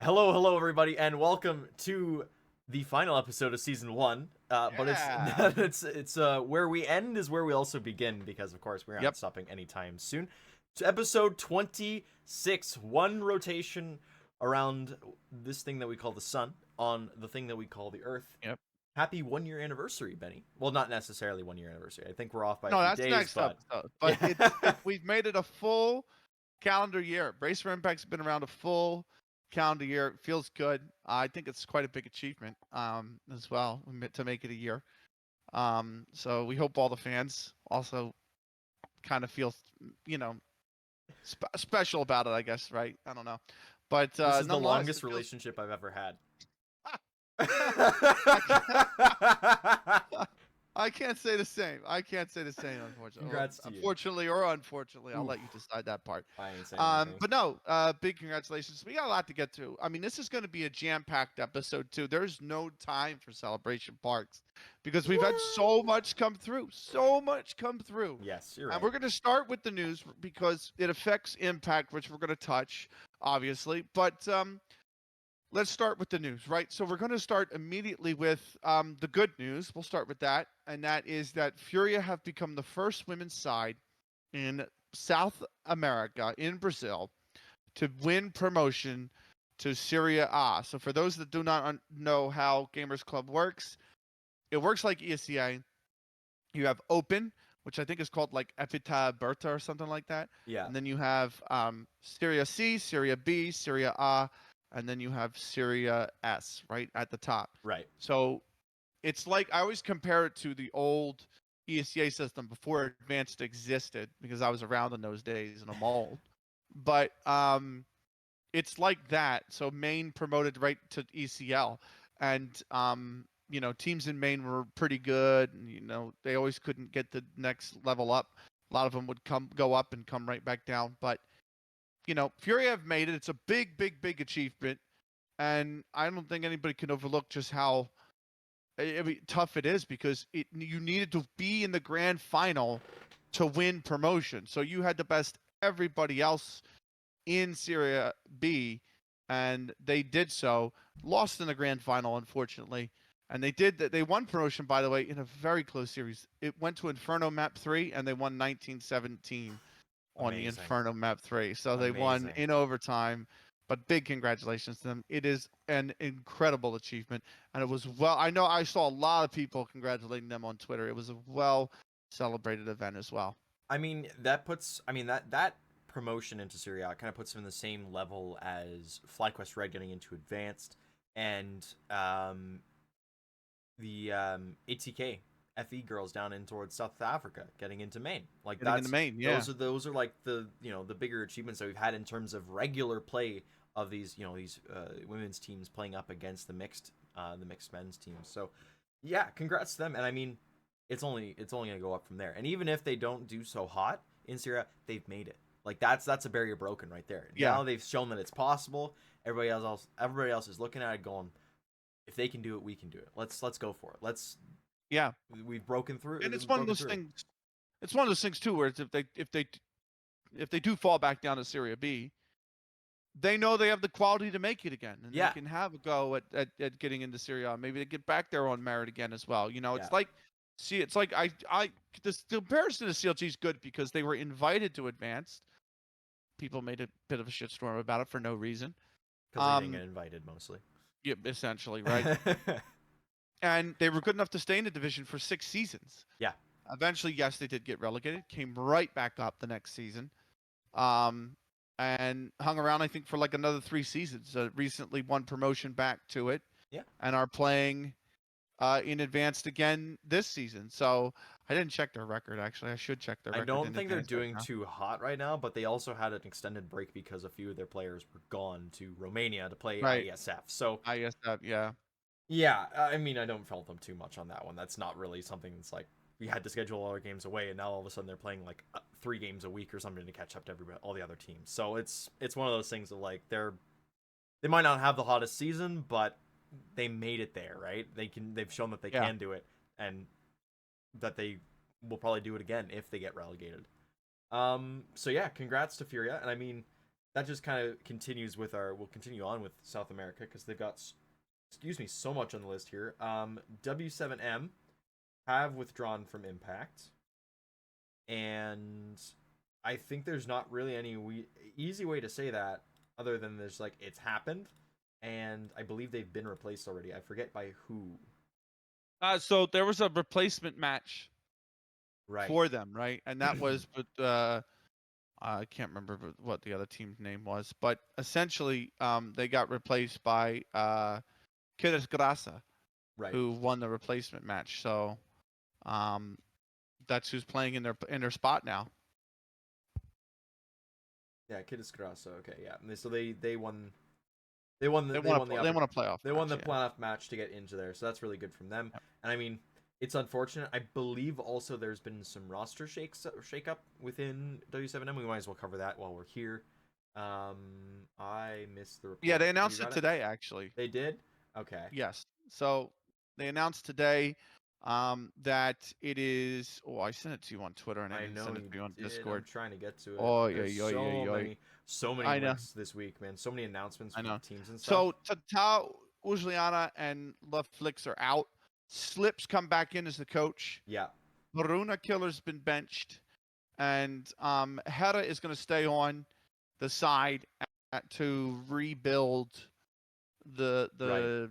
Hello, everybody, and welcome to the final episode of season one. But it's Yeah. it's where we end is where we also begin because, of course, we're not Yep. stopping anytime soon. To episode 26, one rotation around this thing that we call the sun on the thing that we call the Earth. Yep. Happy 1 year anniversary, Benny. Well, not necessarily 1 year anniversary. I think we're off by a No, few that's days, next but episode. But yeah. it's we've made it a full calendar year. Brace for Impact's been around a full calendar year. It feels good. I think it's quite a big achievement as well to make it a year. So we hope all the fans also kind of feel you know special about it. I guess, right? I don't know, but This is the nonetheless, longest it feels. relationship I've ever had. I can't, I can't say the same. I can't say the same, unfortunately. Well, Congrats to you. unfortunately or unfortunately, I'll Oof, let you decide that part. I ain't saying anything. But no, big congratulations. We got a lot to get to. I mean, this is going to be a jam-packed episode too. There's no time for celebration parks because we've had so much come through. So much come through. Yes, you're And right. we're going to start with the news because it affects Impact, which we're going to touch, obviously. But let's start with the news, right? So we're going to start immediately with the good news. We'll start with that, and that is that Furia have become the first women's side in South America, in Brazil, to win promotion to Serie A. So for those that do not know how Gamers Club works, it works like ESCA. You have Open, which I think is called like Epita Berta or something like that. Yeah, And then you have Serie C, Serie B, Serie A, and then you have Serie S right at the top. right. So it's like I always compare it to the old ESCA system before Advanced existed because I was around in those days and I'm old. But it's like that. So Maine promoted right to ECL, and teams in Maine were pretty good. And, they always couldn't get the next level up. A lot of them would go up and come right back down. But Fury have made it. It's a big, big, big achievement, and I don't think anybody can overlook just how tough it is because you needed to be in the grand final to win promotion. So you had to best everybody else in Serie B, and they did so. Lost in the grand final, unfortunately, and they did that. They won promotion, by the way, in a very close series. It went to Inferno Map 3, and they won 1917 on the Amazing. Inferno Map 3. So they won Amazing. in overtime. But big congratulations to them. It is an incredible achievement. And it was I know I saw a lot of people congratulating them on Twitter. It was a well celebrated event as well. I mean, that promotion into Serie A kind of puts him in the same level as FlyQuest Red getting into Advanced and the ATK FE girls down in towards South Africa getting into Maine. Like Getting in the main, yeah. those are like the the bigger achievements that we've had in terms of regular play of these women's teams playing up against the mixed men's teams. So yeah, congrats to them. And I mean, it's only gonna go up from there. And even if they don't do so hot in Syria, they've made it. Like that's a barrier broken right there. Yeah. Now they've shown that it's possible. Everybody else is looking at it going, if they can do it, we can do it. Let's go for it. Yeah. We've broken through. And it's one of those things. It's one of those things too, where it's if they do fall back down to Serie B, they know they have the quality to make it again, and Yeah. they can have a go at getting into Serie A. Maybe they get back there on merit again as well. It's Yeah. like, it's like the comparison to CLG is good because they were invited to Advanced. People made a bit of a shitstorm about it for no reason. Because they didn't get invited mostly. Yeah, essentially, right? And they were good enough to stay in the division for 6 seasons. Yeah. Eventually, yes, they did get relegated. Came right back up the next season. And hung around, I think, for like another 3 seasons. Recently won promotion back to it. Yeah. And are playing in Advanced again this season. So I didn't check their record, actually. I should check their record. I don't think they're Advanced doing right too hot right now, but they also had an extended break because a few of their players were gone to Romania to play IESF. So IESF, yeah. Yeah, I mean, I don't fault them too much on that one. That's not really something that's like we had to schedule all our games away, and now all of a sudden they're playing like 3 games a week or something to catch up to all the other teams. So it's one of those things that like they might not have the hottest season, but they made it there, right? They've shown that they can do it, and that they will probably do it again if they get relegated. So yeah, congrats to Furia, and I mean, that just kind of continues with we'll continue on with South America because they've got, excuse me, so much on the list here. W7M have withdrawn from Impact, and I think there's not really any easy way to say that other than there's like it's happened, and I believe they've been replaced already. I forget by who. So there was a replacement match Right. for them, right? And that was with I can't remember what the other team's name was, but essentially they got replaced by Kiddes Grasa, Right. who won the replacement match. So that's who's playing in their spot now. Yeah, Kiddes Grasa. Okay, yeah. And so they won. They won a playoff. They won the playoff match to get into there, so that's really good from them. Yep. And I mean, it's unfortunate. I believe also there's been some roster shake up within W7M. We might as well cover that while we're here. I missed the report. Yeah, they announced it today, actually. They did? Okay. Yes. So they announced today that it is. Oh, I sent it to you on Twitter, and I didn't send it to you on Discord. I'm trying to get to it. Oh, so many links this week, man. So many announcements from teams and stuff. So Tata Ujliana and Love Flicks are out. Slips come back in as the coach. Yeah. Maruna Killer's been benched, and Hera is going to stay on the side to rebuild the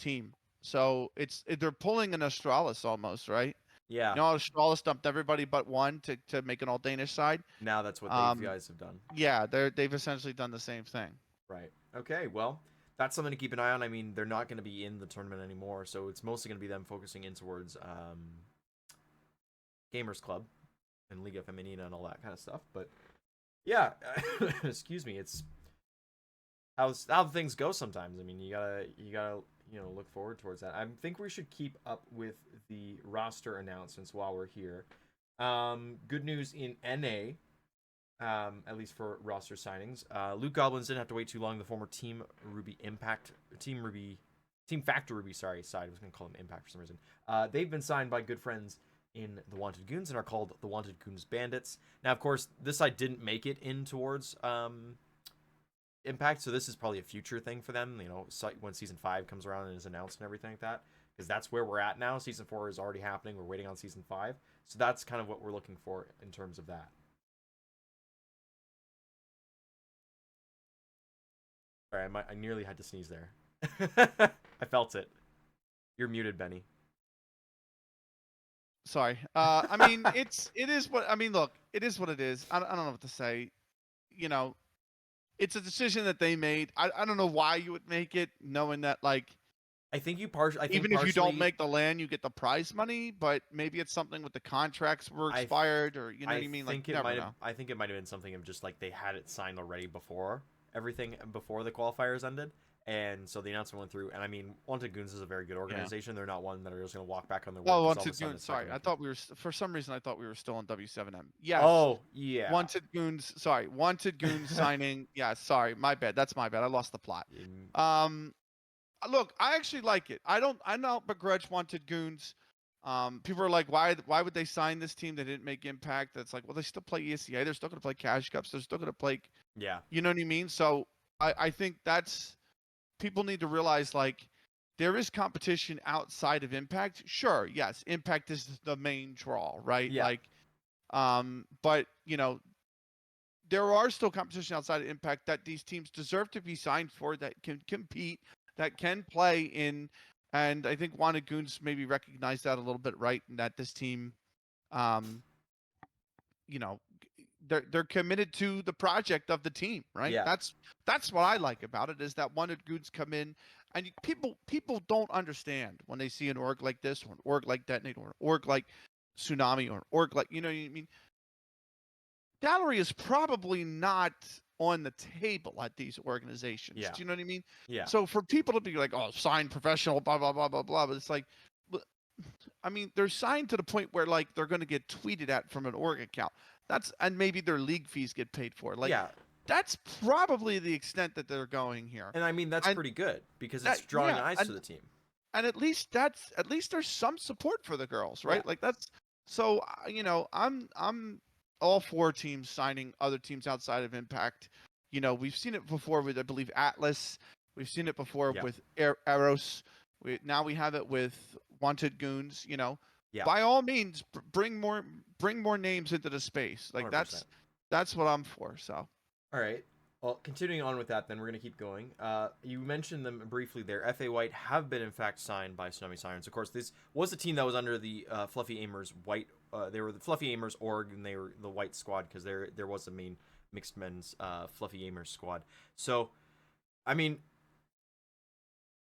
team. So they're pulling an Astralis almost, right? Yeah. You know, Astralis dumped everybody but one to make an all Danish side. Now that's what these guys have done. Yeah, they've essentially done the same thing. Right. Okay. Well, that's something to keep an eye on. I mean, they're not going to be in the tournament anymore, so it's mostly going to be them focusing in towards Gamers Club and Liga Femenina and all that kind of stuff. But yeah, excuse me, it's how things go sometimes. I mean, you gotta look forward towards that. I think we should keep up with the roster announcements while we're here. Good news in NA. At least for roster signings. Luke Goblins didn't have to wait too long. The former Team Factor Ruby, side. I was going to call them Impact for some reason. They've been signed by good friends in the Wanted Goons and are called the Wanted Goons Bandits. Now, of course, this side didn't make it in towards Impact, so this is probably a future thing for them, when Season 5 comes around and is announced and everything like that, because that's where we're at now. Season 4 is already happening. We're waiting on Season 5, so that's kind of what we're looking for in terms of that. Sorry, I nearly had to sneeze there. I felt it. You're muted, Benny. Sorry. I mean, it is what it is. I don't know what to say. It's a decision that they made. I don't know why you would make it, knowing that I think even if you don't make the LAN, you get the prize money. But maybe it's something with the contracts were expired, or you know what I mean. I think it might have been something of just they had it signed already before the qualifiers ended, and so the announcement went through. And I mean, Wanted Goons is a very good organization. Yeah. They're not one that are just going to walk back on their word. Oh, Wanted Goons. Sorry, I thought we were for some reason I thought we were still on W7M. Yes. Oh, yeah. Wanted Goons. Sorry, Wanted Goons signing. Yeah, sorry, my bad. That's my bad. I lost the plot. Look, I actually like it. I don't begrudge Wanted Goons. People are like, why would they sign this team? They didn't make Impact. That's like, well, they still play ESEA. They're still going to play Cash Cups. They're still going to play. Yeah. You know what I mean? So I think that's people need to realize there is competition outside of Impact. Sure, yes, Impact is the main draw, right? Yeah. But there are still competition outside of Impact that these teams deserve to be signed for, that can compete, that can play in. And I think Wanted Goons maybe recognize that a little bit, right? And that this team, they're committed to the project of the team, right? Yeah. That's what I like about it, is that Wanted Goons come in, and people don't understand when they see an org like this, or an org like Detonate, or an org like Tsunami, or an org like, you know what I mean? Salary is probably not on the table at these organizations. Yeah. Do you know what I mean? Yeah. So for people to be like, oh, sign professional, blah, blah, blah, blah, blah, but it's like, I mean, they're signed to the point where they're going to get tweeted at from an org account. And maybe their league fees get paid for. That's probably the extent that they're going here. And I mean, that's pretty good, because it's drawing eyes to the team. And at least there's some support for the girls, right? Yeah. That's so, I'm all four teams signing other teams outside of Impact. We've seen it before with, I believe, Atlas. We've seen it before Yeah. with Eros. Now we have it with Wanted Goons. Yeah. By all means, bring more names into the space. Like 100%. that's what I'm for. So. All right. Well, continuing on with that, then we're gonna keep going. You mentioned them briefly there. FA White have been in fact signed by Tsunami Sirens. Of course, this was a team that was under the Fluffy Aimers White. They were the Fluffy Aimers org, and they were the White squad because there was a main mixed men's Fluffy Aimers squad. So, I mean,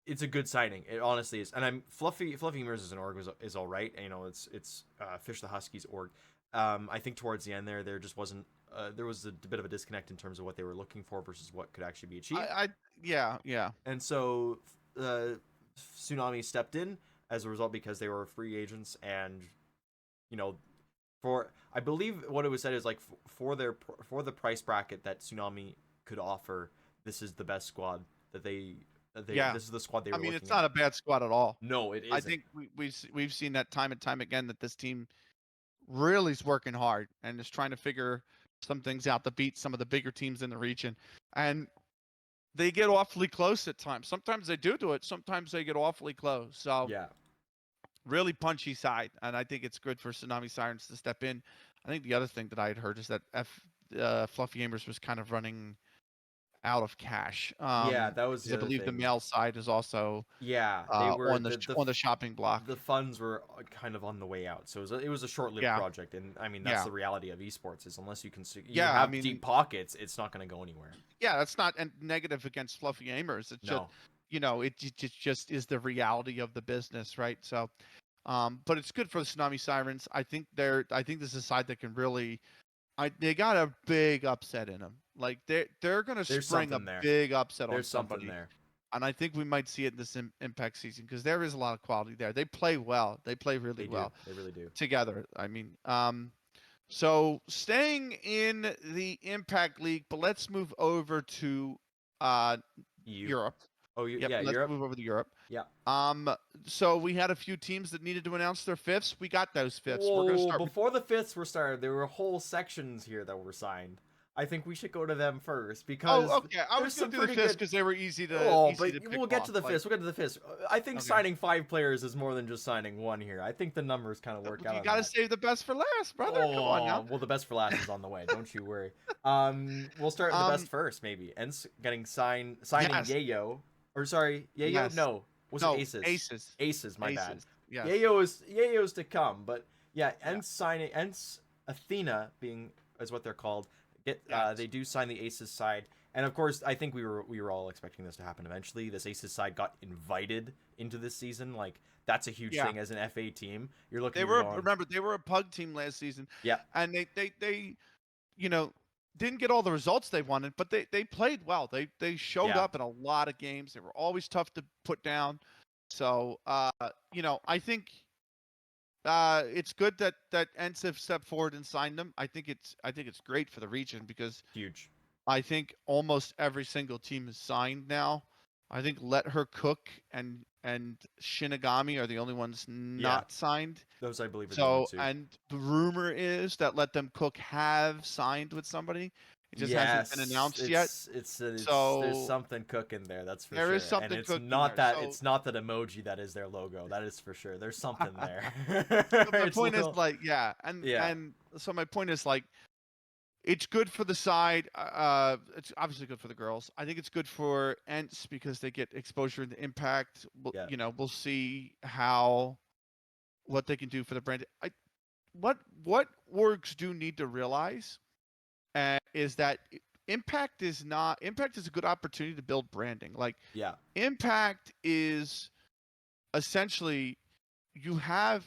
it's a good signing. It honestly is. And I'm Fluffy Aimers as an org is all right. And, it's Fish the Huskies org. I think towards the end there just wasn't. There was a bit of a disconnect in terms of what they were looking for versus what could actually be achieved. Yeah. And so Tsunami stepped in as a result because they were free agents, and for I believe what it was said is like for the price bracket that Tsunami could offer, this is the best squad that they. This is the squad they were looking it's not at. a bad squad at all. No, it isn't. I think we've seen that time and time again that this team really is working hard and is trying to figure some things out to beat some of the bigger teams in the region. And they get awfully close at times. Sometimes they do it. Sometimes they get awfully close. So yeah, really punchy side. And I think it's good for Tsunami Sirens to step in. I think the other thing that I had heard is that Fluffy Gamers was kind of running out of cash. yeah, that was the I other believe the thing. male side is also they were on the shopping block. The funds were kind of on the way out, so it was a short-lived project, and I mean that's the reality of esports is unless you can have deep pockets, it's not going to go anywhere. Yeah, that's not a negative against Fluffy Gamers. It's just it just is the reality of the business, right? So, but it's good for the Tsunami Sirens. I think this is a side that can really. They got a big upset in them. Like they're gonna spring a big upset on somebody. There. And I think we might see it in this Impact season because there is a lot of quality there. They play well. They play really well. They really do. Together. I mean, so staying in the Impact League, but let's move over to Europe. Oh, let's Europe. Move over to Europe. Yeah. So we had a few teams that needed to announce their fifths. We got those fifths. Whoa, we're gonna start before the fifths were started. There were whole sections here that were signed. I think we should go to them first because. Oh, okay. I was going to do the fifths because they were easy to. We'll get to the fifths. We'll get to the fifths. I think signing 5 players is more than just signing 1 here. I think the numbers kind of work out. You got to save the best for last, brother. Come on now. Well, the best for last is on the way. Don't you worry. We'll start with the best first, maybe. And signing Yayo. Or sorry, Yayo. Yes. No, was it Aces? Aces. My bad. Yes. Yayo's to come, but signing Athena is what they're called. They do sign the Aces side, and of course, I think we were all expecting this to happen eventually. This Aces side got invited into this season. Like that's a huge thing as an FA team. You're looking. Remember they were a pug team last season. Yeah, and they didn't get all the results they wanted, but they played well. They showed up in a lot of games. They were always tough to put down. So I think it's good that IESF stepped forward and signed them. I think it's great for the region because huge. I think almost every single team is signed now. I think Let Her Cook and Shinigami are the only ones not signed. Those I believe are so. And the rumor is that Let Them Cook have signed with somebody. It just hasn't been announced yet. So there's something cooking there. That's for sure. There is something and it's cooking not there. It's not that emoji that is their logo. That is for sure. There's something there. My point is and so my point is like, it's good for the side. It's obviously good for the girls. I think it's good for Ents because they get exposure into Impact. We'll see what they can do for the brand. What orgs do need to realize is that Impact is a good opportunity to build branding. Like Impact is essentially you have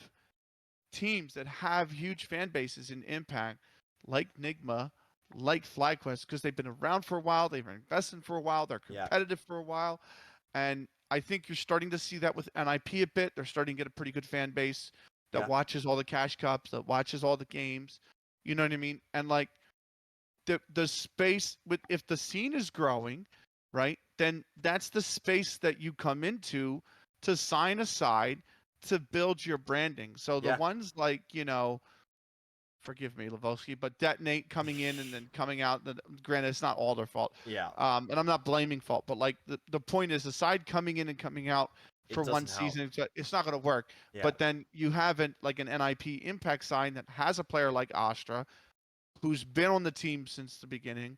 teams that have huge fan bases in Impact, like Nigma, like FlyQuest, because they've been around for a while, they've been investing for a while, they're competitive for a while, and I think you're starting to see that with NIP a bit. They're starting to get a pretty good fan base that watches all the cash cups, that watches all the games. You know what I mean? And like the space if the scene is growing, right, then that's the space that you come into to sign a side to build your branding. So the ones like, forgive me, Lvovsky, but Detonate coming in and then coming out. Granted, it's not all their fault. Yeah. And I'm not blaming fault, but like the point is, aside coming in and coming out for It one doesn't help. season, it's not going to work. Yeah. But then you have like an NIP Impact sign that has a player like Astra, who's been on the team since the beginning,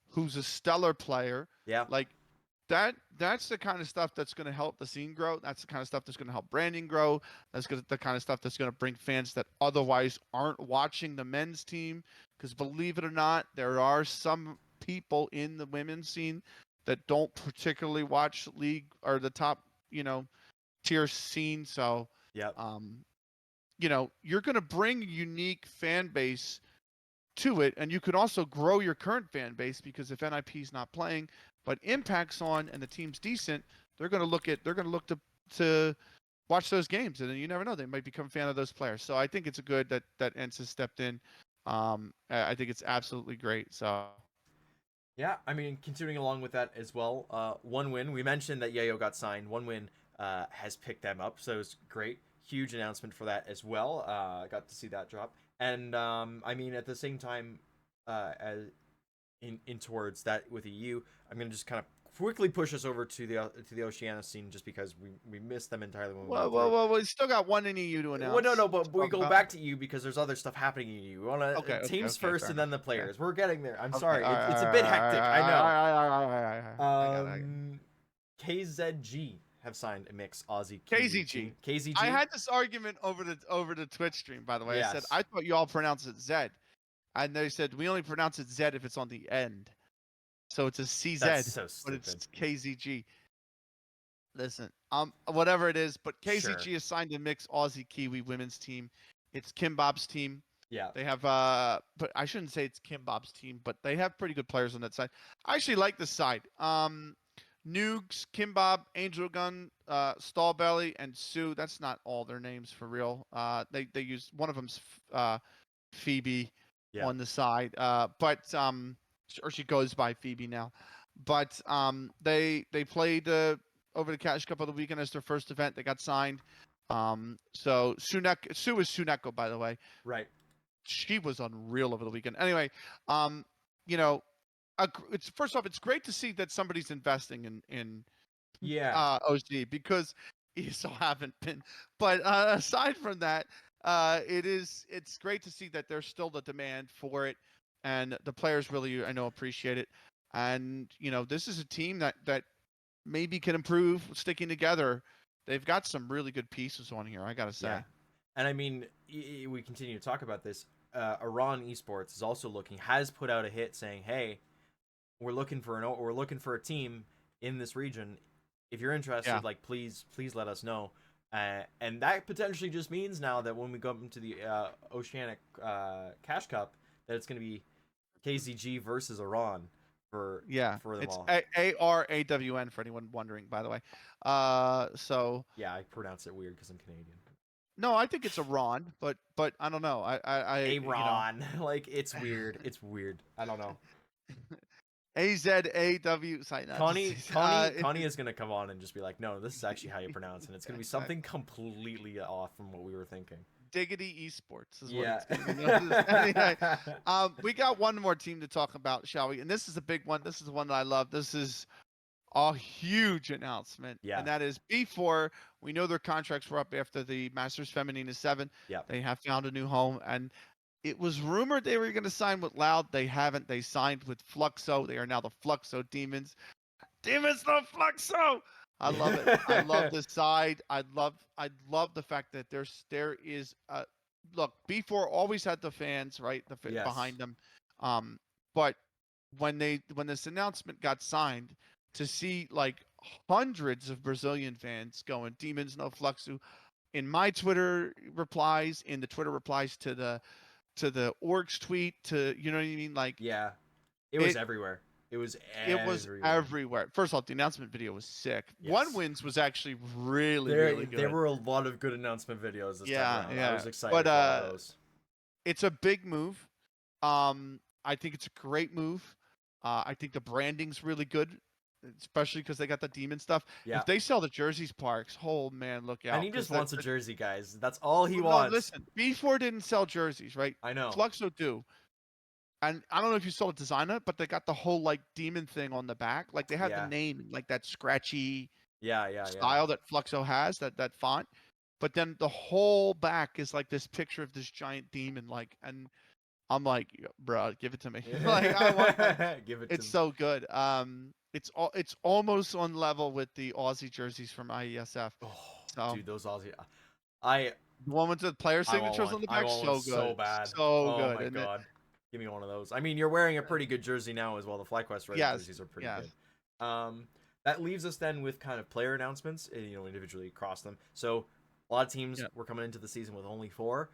who's a stellar player. Yeah. Like that's the kind of stuff that's going to help the scene grow. That's the kind of stuff that's going to help branding grow. That's the kind of stuff that's going to bring fans that otherwise aren't watching the men's team. Because believe it or not, there are some people in the women's scene that don't particularly watch league or the top, tier scene. So, Yeah. You're going to bring a unique fan base to it, and you could also grow your current fan base because if NIP's not playing, but Impact's on and the team's decent, they're going to look to watch those games, and then you never know, they might become a fan of those players. So I think it's good that ENCE has stepped in. I think it's absolutely great. So yeah, I mean, continuing along with that as well, One Win, we mentioned that Yayo got signed. One Win has picked them up, so it's great. Huge announcement for that as well. Got to see that drop. And I mean, at the same time, as in towards that with EU, I'm gonna just kind of quickly push us over to the Oceania scene, just because we missed them entirely when we went through. well, we still got one in EU to announce. Well, no, but we go back to EU because there's other stuff happening in EU. We want to teams first and then the players. We're getting there. I'm sorry, it's a bit hectic. I know. KZG have signed a mix Aussie KZG. KZG. I had this argument over the Twitch stream, by the way. Yes. I said I thought you all pronounce it Z, and they said we only pronounce it Z if it's on the end, so it's a CZ, That's so stupid. but it's KZG. Listen, whatever it is, but KZG Sure. has signed a mix Aussie Kiwi women's team. It's Kim Bob's team. Yeah. They have but I shouldn't say it's Kim Bob's team, but they have pretty good players on that side. I actually like this side. Noogs, Kimbob, Angel Gun, Stallbelly, and Sue. That's not all their names for real. They use one of them's Phoebe on the side. But or she goes by Phoebe now. But they played over the Cash Cup of the weekend as their first event. They got signed. So Sue is Suneko, by the way. Right. She was unreal over the weekend. Anyway, it's first off, it's great to see that somebody's investing in OG because ESL haven't been. But aside from that, it's great to see that there's still the demand for it, and the players really, I know, appreciate it. And this is a team that maybe can improve sticking together. They've got some really good pieces on here, I gotta say. Yeah. And I mean, we continue to talk about this. Iran Esports is also has put out a hit saying, "Hey, we're looking for a team in this region. If you're interested, like please let us know." And that potentially just means now that when we go into the Oceanic Cash Cup, that it's going to be KZG versus Iran for them it's all. ARAWN for anyone wondering, by the way. So yeah, I pronounce it weird because I'm Canadian. No, I think it's Iran, but I don't know. Iran, like it's weird. It's weird. I don't know. AZAW. Connie is gonna come on and just be like, "No, this is actually how you pronounce," and it's gonna be something completely off from what we were thinking. Diggity Esports is what it's gonna be. Anyway, we got one more team to talk about, shall we? And this is a big one. This is the one that I love. This is a huge announcement, and that is B4. We know their contracts were up after the Masters Feminine 7. Yeah, they have found a new home, and it was rumored they were going to sign with Loud. They haven't. They signed with Fluxo. They are now the Fluxo Demons. Demons no Fluxo. I love it. I love this side. I love the fact that there is look, B4 always had the fans, right? Behind them. But when this announcement got signed, to see like hundreds of Brazilian fans going Demons no Fluxo in my Twitter replies, in the Twitter replies to the org's tweet, to you know what I mean? Like it was everywhere. It was everywhere. First off, the announcement video was sick. Yes. One Wins was actually really good. There were a lot of good announcement videos this time around. I was excited for those. It's a big move. I think it's a great move. I think the branding's really good. especially because they got the demon stuff. Yeah. If they sell the jerseys, Parks, oh man, look And out! he just Because wants a jersey, guys. That's all he no, wants. listen, B4 didn't sell jerseys, right? I know. Fluxo do. And I don't know if you saw the design of it, but they got the whole like demon thing on the back. Like they had the Yeah. name, like that scratchy Yeah. style that Fluxo has, that font. But then the whole back is like this picture of this giant demon, like, and I'm like, bro, give it to me. Like I want that. Give it to It's him. so good. It's almost on level with the Aussie jerseys from IESF. Oh, So dude, those Aussie. I the one with the player I want signatures one. on the I back, want one so so good, bad. so Oh good. my And it, god. Give me one of those. I mean, you're wearing a pretty good jersey now as well. The FlyQuest Red yes, jerseys are pretty yes, good. That leaves us then with kind of player announcements, individually across them. So a lot of teams yeah. were coming into the season with only 4.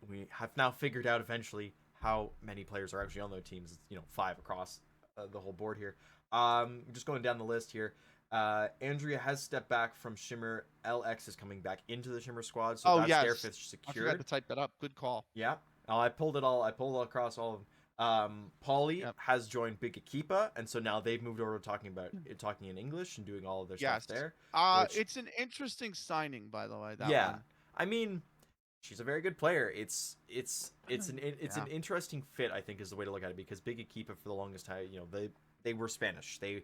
We have now figured out eventually how many players are actually on their teams. It's 5 across the whole board here. Just going down the list here. Andrea has stepped back from Shimmer. LX is coming back into the Shimmer squad, so Oh that's their yes, 5th I forgot secured. to type that up. Good call. Yeah. I pulled it all. I pulled it across all of them. Pauly Yep. has joined Big Akipa, and so now they've moved over to talking in English and doing all of their stuff Yes. there. Which, It's an interesting signing, by the way. That yeah, one. I mean, she's a very good player. It's an Yeah. interesting fit. I think is the way to look at it because Big Akipa for the longest time, they were Spanish. They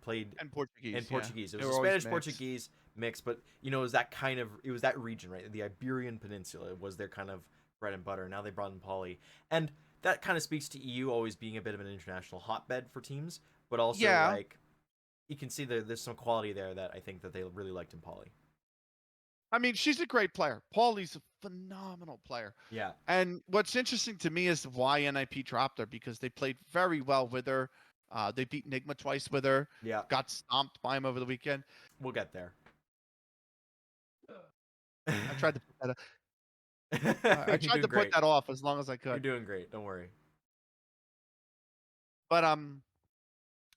played And Portuguese. in Yeah. Portuguese. It They was were a always Spanish mixed. Portuguese mix, but it was that region, right? The Iberian Peninsula was their kind of bread and butter. Now they brought in Pauly, and that kind of speaks to EU always being a bit of an international hotbed for teams, but also Yeah. like you can see there's some quality there that I think that they really liked in Pauly. I mean, she's a great player. Paulie's a phenomenal player. Yeah, And what's interesting to me is why NIP dropped her because they played very well with her. They beat Nigma twice with her. yeah, Got stomped by him over the weekend. we'll get there. I tried to put that. I You're tried doing to put great. that off as long as I You're could. doing great. Don't worry. But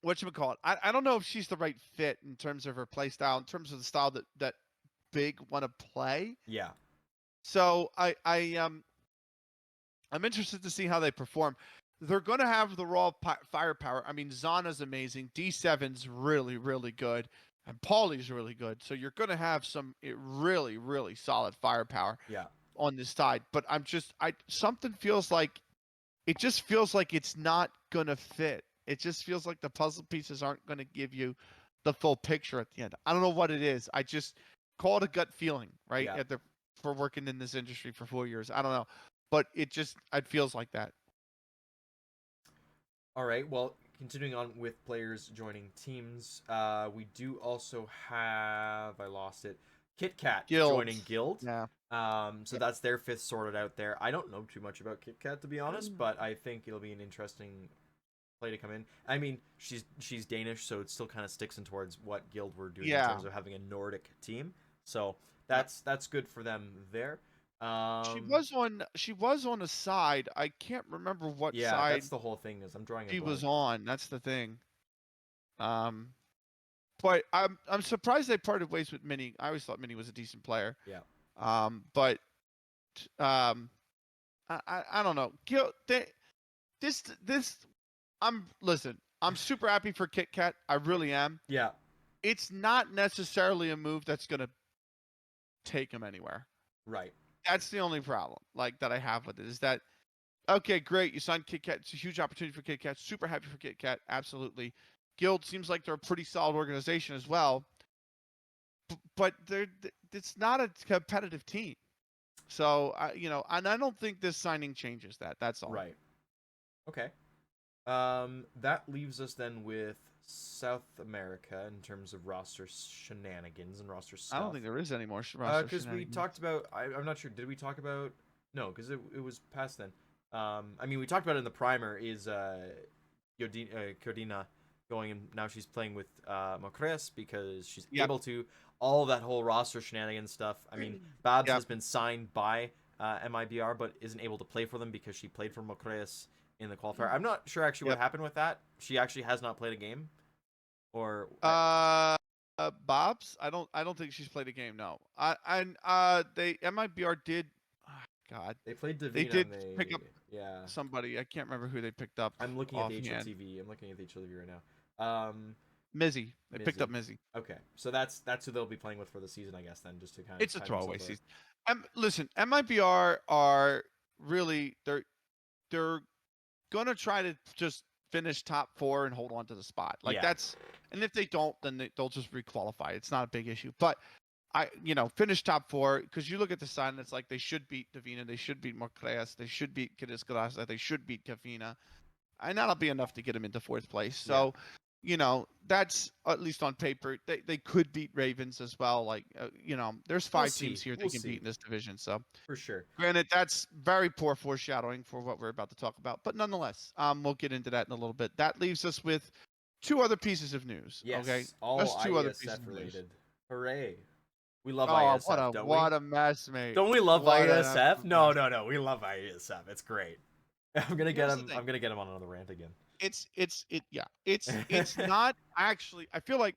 whatchamacallit? I don't know if she's the right fit in terms of her play style, in terms of the style that Big want to play. Yeah, So I'm interested to see how they perform. They're going to have the raw firepower. I mean, Zana's amazing. D7's really, really good. And Paulie's really good. So you're going to have some really, really solid firepower yeah. on this side. But something feels like it just feels like it's not going to fit. It just feels like the puzzle pieces aren't going to give you the full picture at the end. I don't know what it is. I just call it a gut feeling, right? Yeah. For working in this industry for 4 years. I don't know. But it feels like that. All right. Well, continuing on with players joining teams, we do also have I lost it. Kit Kat joining Guild. Yeah. So that's their 5th sorted out there. I don't know too much about Kit Kat to be honest, but I think it'll be an interesting play to come in. I mean, she's Danish, so it still kind of sticks in towards what Guild were doing in terms of having a Nordic team. So that's good for them there. She was on a side. I can't remember what yeah, side that's the whole thing is I'm drawing a she was blank. on. That's the thing. But I'm surprised they parted ways with Minnie. I always thought Minnie was a decent player. Yeah. But I don't know. This listen. I'm super happy for Kit Kat. I really am. Yeah. It's not necessarily a move that's gonna take him anywhere. Right. That's the only problem, like that I have with it is that okay, great, you signed Kit Kat. It's a huge opportunity for Kit Kat. Super happy for Kit Kat. Absolutely. Guild seems like they're a pretty solid organization as well, but it's not a competitive team. So and I don't think this signing changes that. That's all. Right. Okay. That leaves us then with South America in terms of roster shenanigans and roster stuff. I don't think there is any more roster because we talked about. I'm not sure. Did we talk about? No, because it was past then. I mean, we talked about it in the primer. Is Cordina going and now she's playing with Macres because she's able to. All that whole roster shenanigans stuff. I mean, Babs has been signed by MIBR, but isn't able to play for them because she played for Macres in the qualifier. I'm not sure actually what happened with that. She actually has not played a game, or Bob's. I don't think she's played a game. No. They MIBR did. Oh, God. They played Davina. They did pick up yeah somebody. I can't remember who they picked up. I'm looking at the offhand. HLTV. I'm looking at the HLTV right now. Mizzy. They picked up Mizzy. Mizzy. Okay, so that's who they'll be playing with for the season, I guess. Then just to kind of It's a tide throwaway themselves over. season. Listen, MIBR are really they're gonna try to just finish top 4 and hold on to the spot. Like Yeah, that's, and if they don't, then they'll just requalify. It's not a big issue. But finish top 4 because you look at the side and it's like they should beat Davina, they should beat Morcreas, they should beat Kadiskalasa, they should beat Kafina, and that'll be enough to get them into 4th place. yeah. So, that's at least on paper. They could beat Ravens as well. Like, there's We'll 5 teams see. here they We'll can see beat in this division. So, for sure. granted, that's very poor foreshadowing for what we're about to talk about. But nonetheless, we'll get into that in a little bit. That leaves us with 2 other pieces of news. Okay, Yes, all just 2 other pieces IESF of news. related. Hooray! We love Oh, IESF, don't we? what a mess, mate. Don't we love What an IESF? absolute No, mess. no, no. We love IESF. It's great. I'm gonna get Here's the him. thing. I'm gonna get him on another rant again. It's not actually. I feel like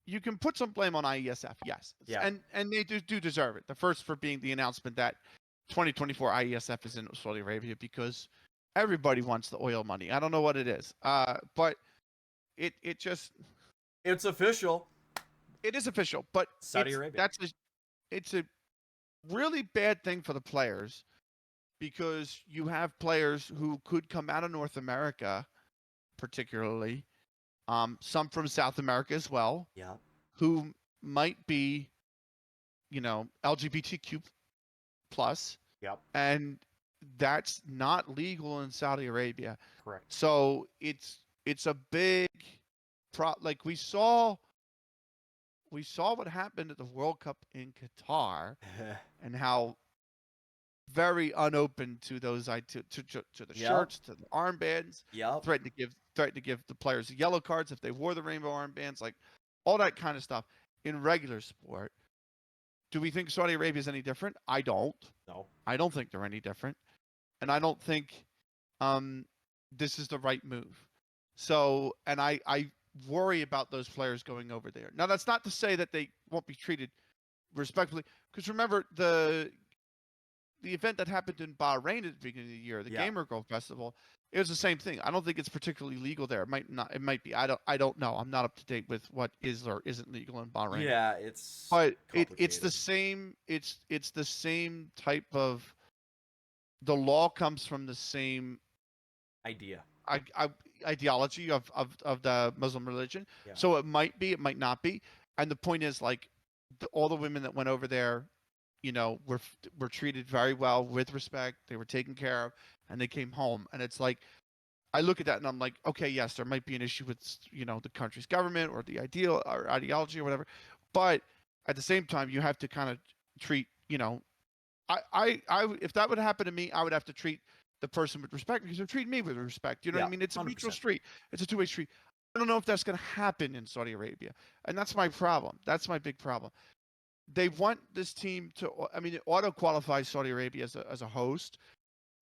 you can put some blame on IESF, yes, Yeah. and they do deserve it. The first for being the announcement that 2024 IESF is in Saudi Arabia because everybody wants the oil money. I don't know what it is, but it just It's official. it is official. But Saudi Arabia. It's a really bad thing for the players because you have players who could come out of North America, particularly, some from South America as well, Yeah. who might be, LGBTQ plus, Yep. and that's not legal in Saudi Arabia. Correct. So it's a big like we saw what happened at the World Cup in Qatar and how very unopen to those to the shirts, to the armbands. Yep. Threatened to give the players yellow cards if they wore the rainbow armbands, like all that kind of stuff in regular sport. Do we think Saudi Arabia is any different? I don't. No. I don't think they're any different, and I don't think this is the right move. So, and I worry about those players going over there. Now, that's not to say that they won't be treated respectfully, because remember the event that happened in Bahrain at the beginning of the year, the Gamer Girl Festival, it was the same thing. I don't think it's particularly legal there. It might not. It might be. I don't know. I'm not up to date with what is or isn't legal in Bahrain. Yeah, it's. But it's the same. It's the same type of. The law comes from the same idea. Ideology of the Muslim religion. Yeah. So it might be. It might not be. And the point is, like, all the women that went over there, were treated very well, with respect. They were taken care of, and they came home. And it's like, I look at that and I'm like, okay, yes, there might be an issue with the country's government or the ideal or ideology or whatever, but at the same time, you have to kind of treat, I if that would happen to me, I would have to treat the person with respect because they're treating me with respect. You know what I mean? It's a 100%. mutual street. It's a two-way street. I don't know if that's going to happen in Saudi Arabia, and that's my problem. That's my big problem. They want this team to. I mean, it auto qualifies Saudi Arabia as a host.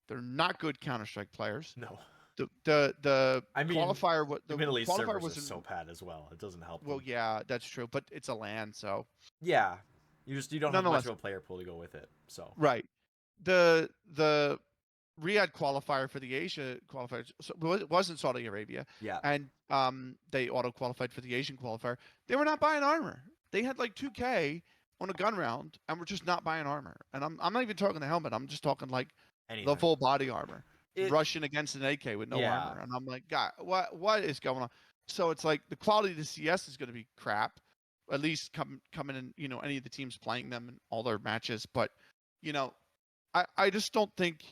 They're not good Counter-Strike players. No. The I mean, qualifier. The Middle East qualifier servers was are so bad as well. It doesn't help. Well, them. yeah, that's true, but it's a LAN, so Yeah, you don't have much of a player pool to go with it. So right. The Riyadh qualifier for the Asia qualifier it wasn't Saudi Arabia. Yeah. And they auto qualified for the Asian qualifier. They were not buying armor. They had like 2K on a gun round and we're just not buying armor. And I'm not even talking the helmet. I'm just talking like anything. the full body armor. Rushing against an AK with no armor. And I'm like, God, what is going on? So it's like the quality of the CS is going to be crap. At least coming in, any of the teams playing them in all their matches. But, I just don't think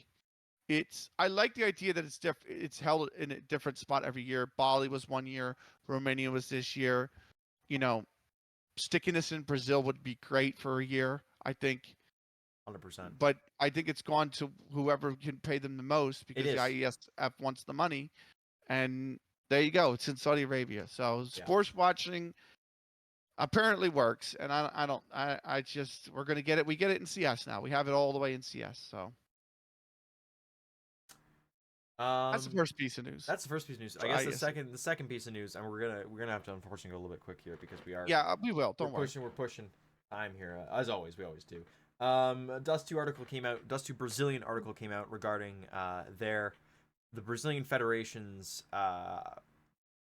I like the idea that it's held in a different spot every year. Bali was one year, Romania was this year. Sticking this in Brazil would be great for a year, I think. 100%. But I think it's gone to whoever can pay them the most because the IESF wants the money. And there you go. It's in Saudi Arabia. So sports watching apparently works. And I just, we're going to get it. We get it in CS now. We have it all the way in CS. So that's the first piece of news. That's the first piece of news. I guess the second piece of news, and we're gonna have to unfortunately go a little bit quick here because we are. Yeah, we will. Don't worry. We're pushing time here as always. We always do. Dust 2 Brazilian article came out regarding the Brazilian Federation's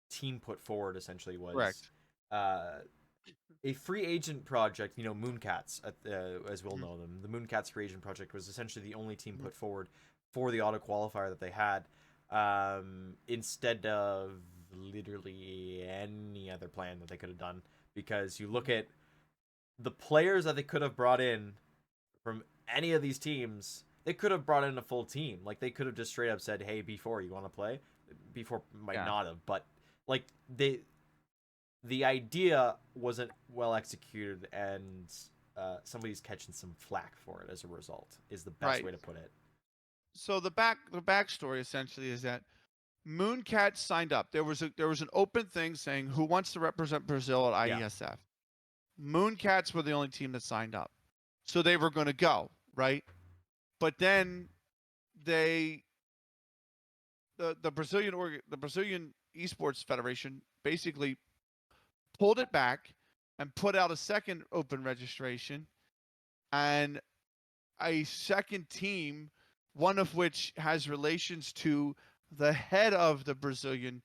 team put forward essentially was Correct. uh, a free agent project. Mooncats, as we'll Mhm. know them. The Mooncats free agent project was essentially the only team Mhm. put forward for the auto qualifier that they had, instead of literally any other plan that they could have done. Because you look at the players that they could have brought in from any of these teams, they could have brought in a full team. Like they could have just straight up said, "Hey, B4, you want to play?" B4 might Yeah. not have, but like the idea wasn't well executed, and somebody's catching some flack for it as a result. Is the best Right. way to put it. So the backstory essentially is that Mooncat signed up. There was an open thing saying who wants to represent Brazil at Yeah, IESF. Mooncats were the only team that signed up, so they were going to go, right? But then they the Brazilian Esports Federation basically pulled it back and put out a second open registration, and a second team, one of which has relations to the head of the Brazilian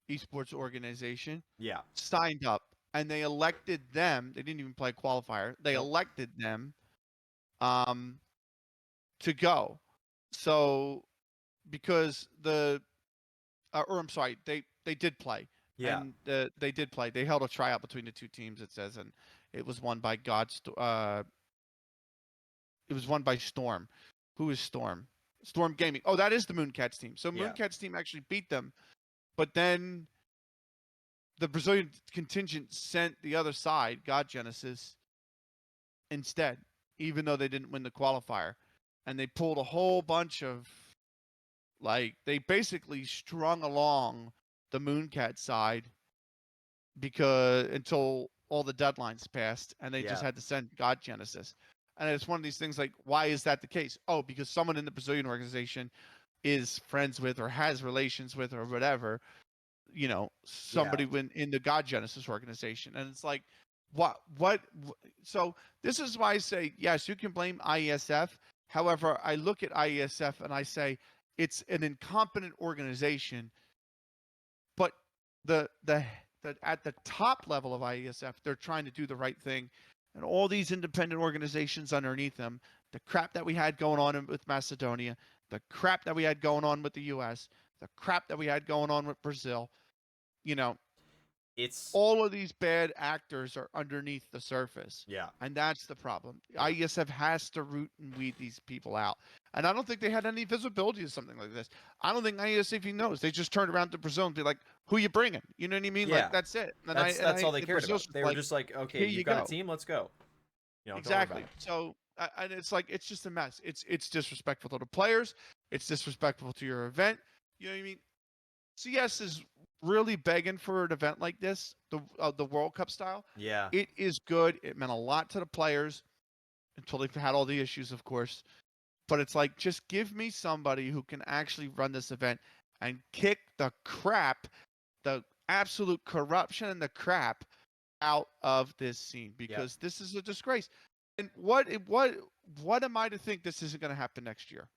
esports organization, yeah, signed up, and they elected them. They didn't even play qualifier. They nope, elected them um, to go. So because or I'm sorry, they did play, yeah, and they did play. They held a tryout between the two teams. It says, and it was won by it was won by Storm. Who is Storm? Storm Gaming. Oh, that is the Mooncats team. So yeah, Mooncats team actually beat them, but then the Brazilian contingent sent the other side, God Genesis, instead, even though they didn't win the qualifier. And they pulled a whole bunch of, like, they basically strung along the Mooncat side because until all the deadlines passed, and they just yeah, had to send God Genesis. And it's one of these things like, why is that the case? Oh, because someone in the Brazilian organization is friends with or has relations with or whatever, yeah. somebody in the God Genesis organization. And it's like, what? So this is why I say, yes, you can blame IESF. However, I look at IESF and I say it's an incompetent organization, but the at the top level of IESF, they're trying to do the right thing, and all these independent organizations underneath them, the crap that we had going on with Macedonia, the crap that we had going on with the U.S., the crap that we had going on with Brazil, you know, It's all of these bad actors are underneath the surface. yeah, And that's the problem. yeah, IESF has to root and weed these people out. And I don't think they had any visibility of something like this. I don't think IESF even knows. They just turned around to Brazil and be like, "Who you bringing?" You know what I mean? Like yeah. that's it. And That's all they cared Brazil's about. just They were like, just like, okay, "Here you've you got a go." team, let's go. Don't worry about Exactly. it. So, and it's like it's just a mess. It's disrespectful to the players. It's disrespectful to your event. You know what I mean? CS is really begging for an event like this, the World Cup style. Yeah, It is good. It meant a lot to the players until they've had all the issues, of course. But it's like, just give me somebody who can actually run this event and kick the crap, the absolute corruption and the crap out of this scene, yeah. because this is a disgrace. And what am I to think this isn't going to happen next year?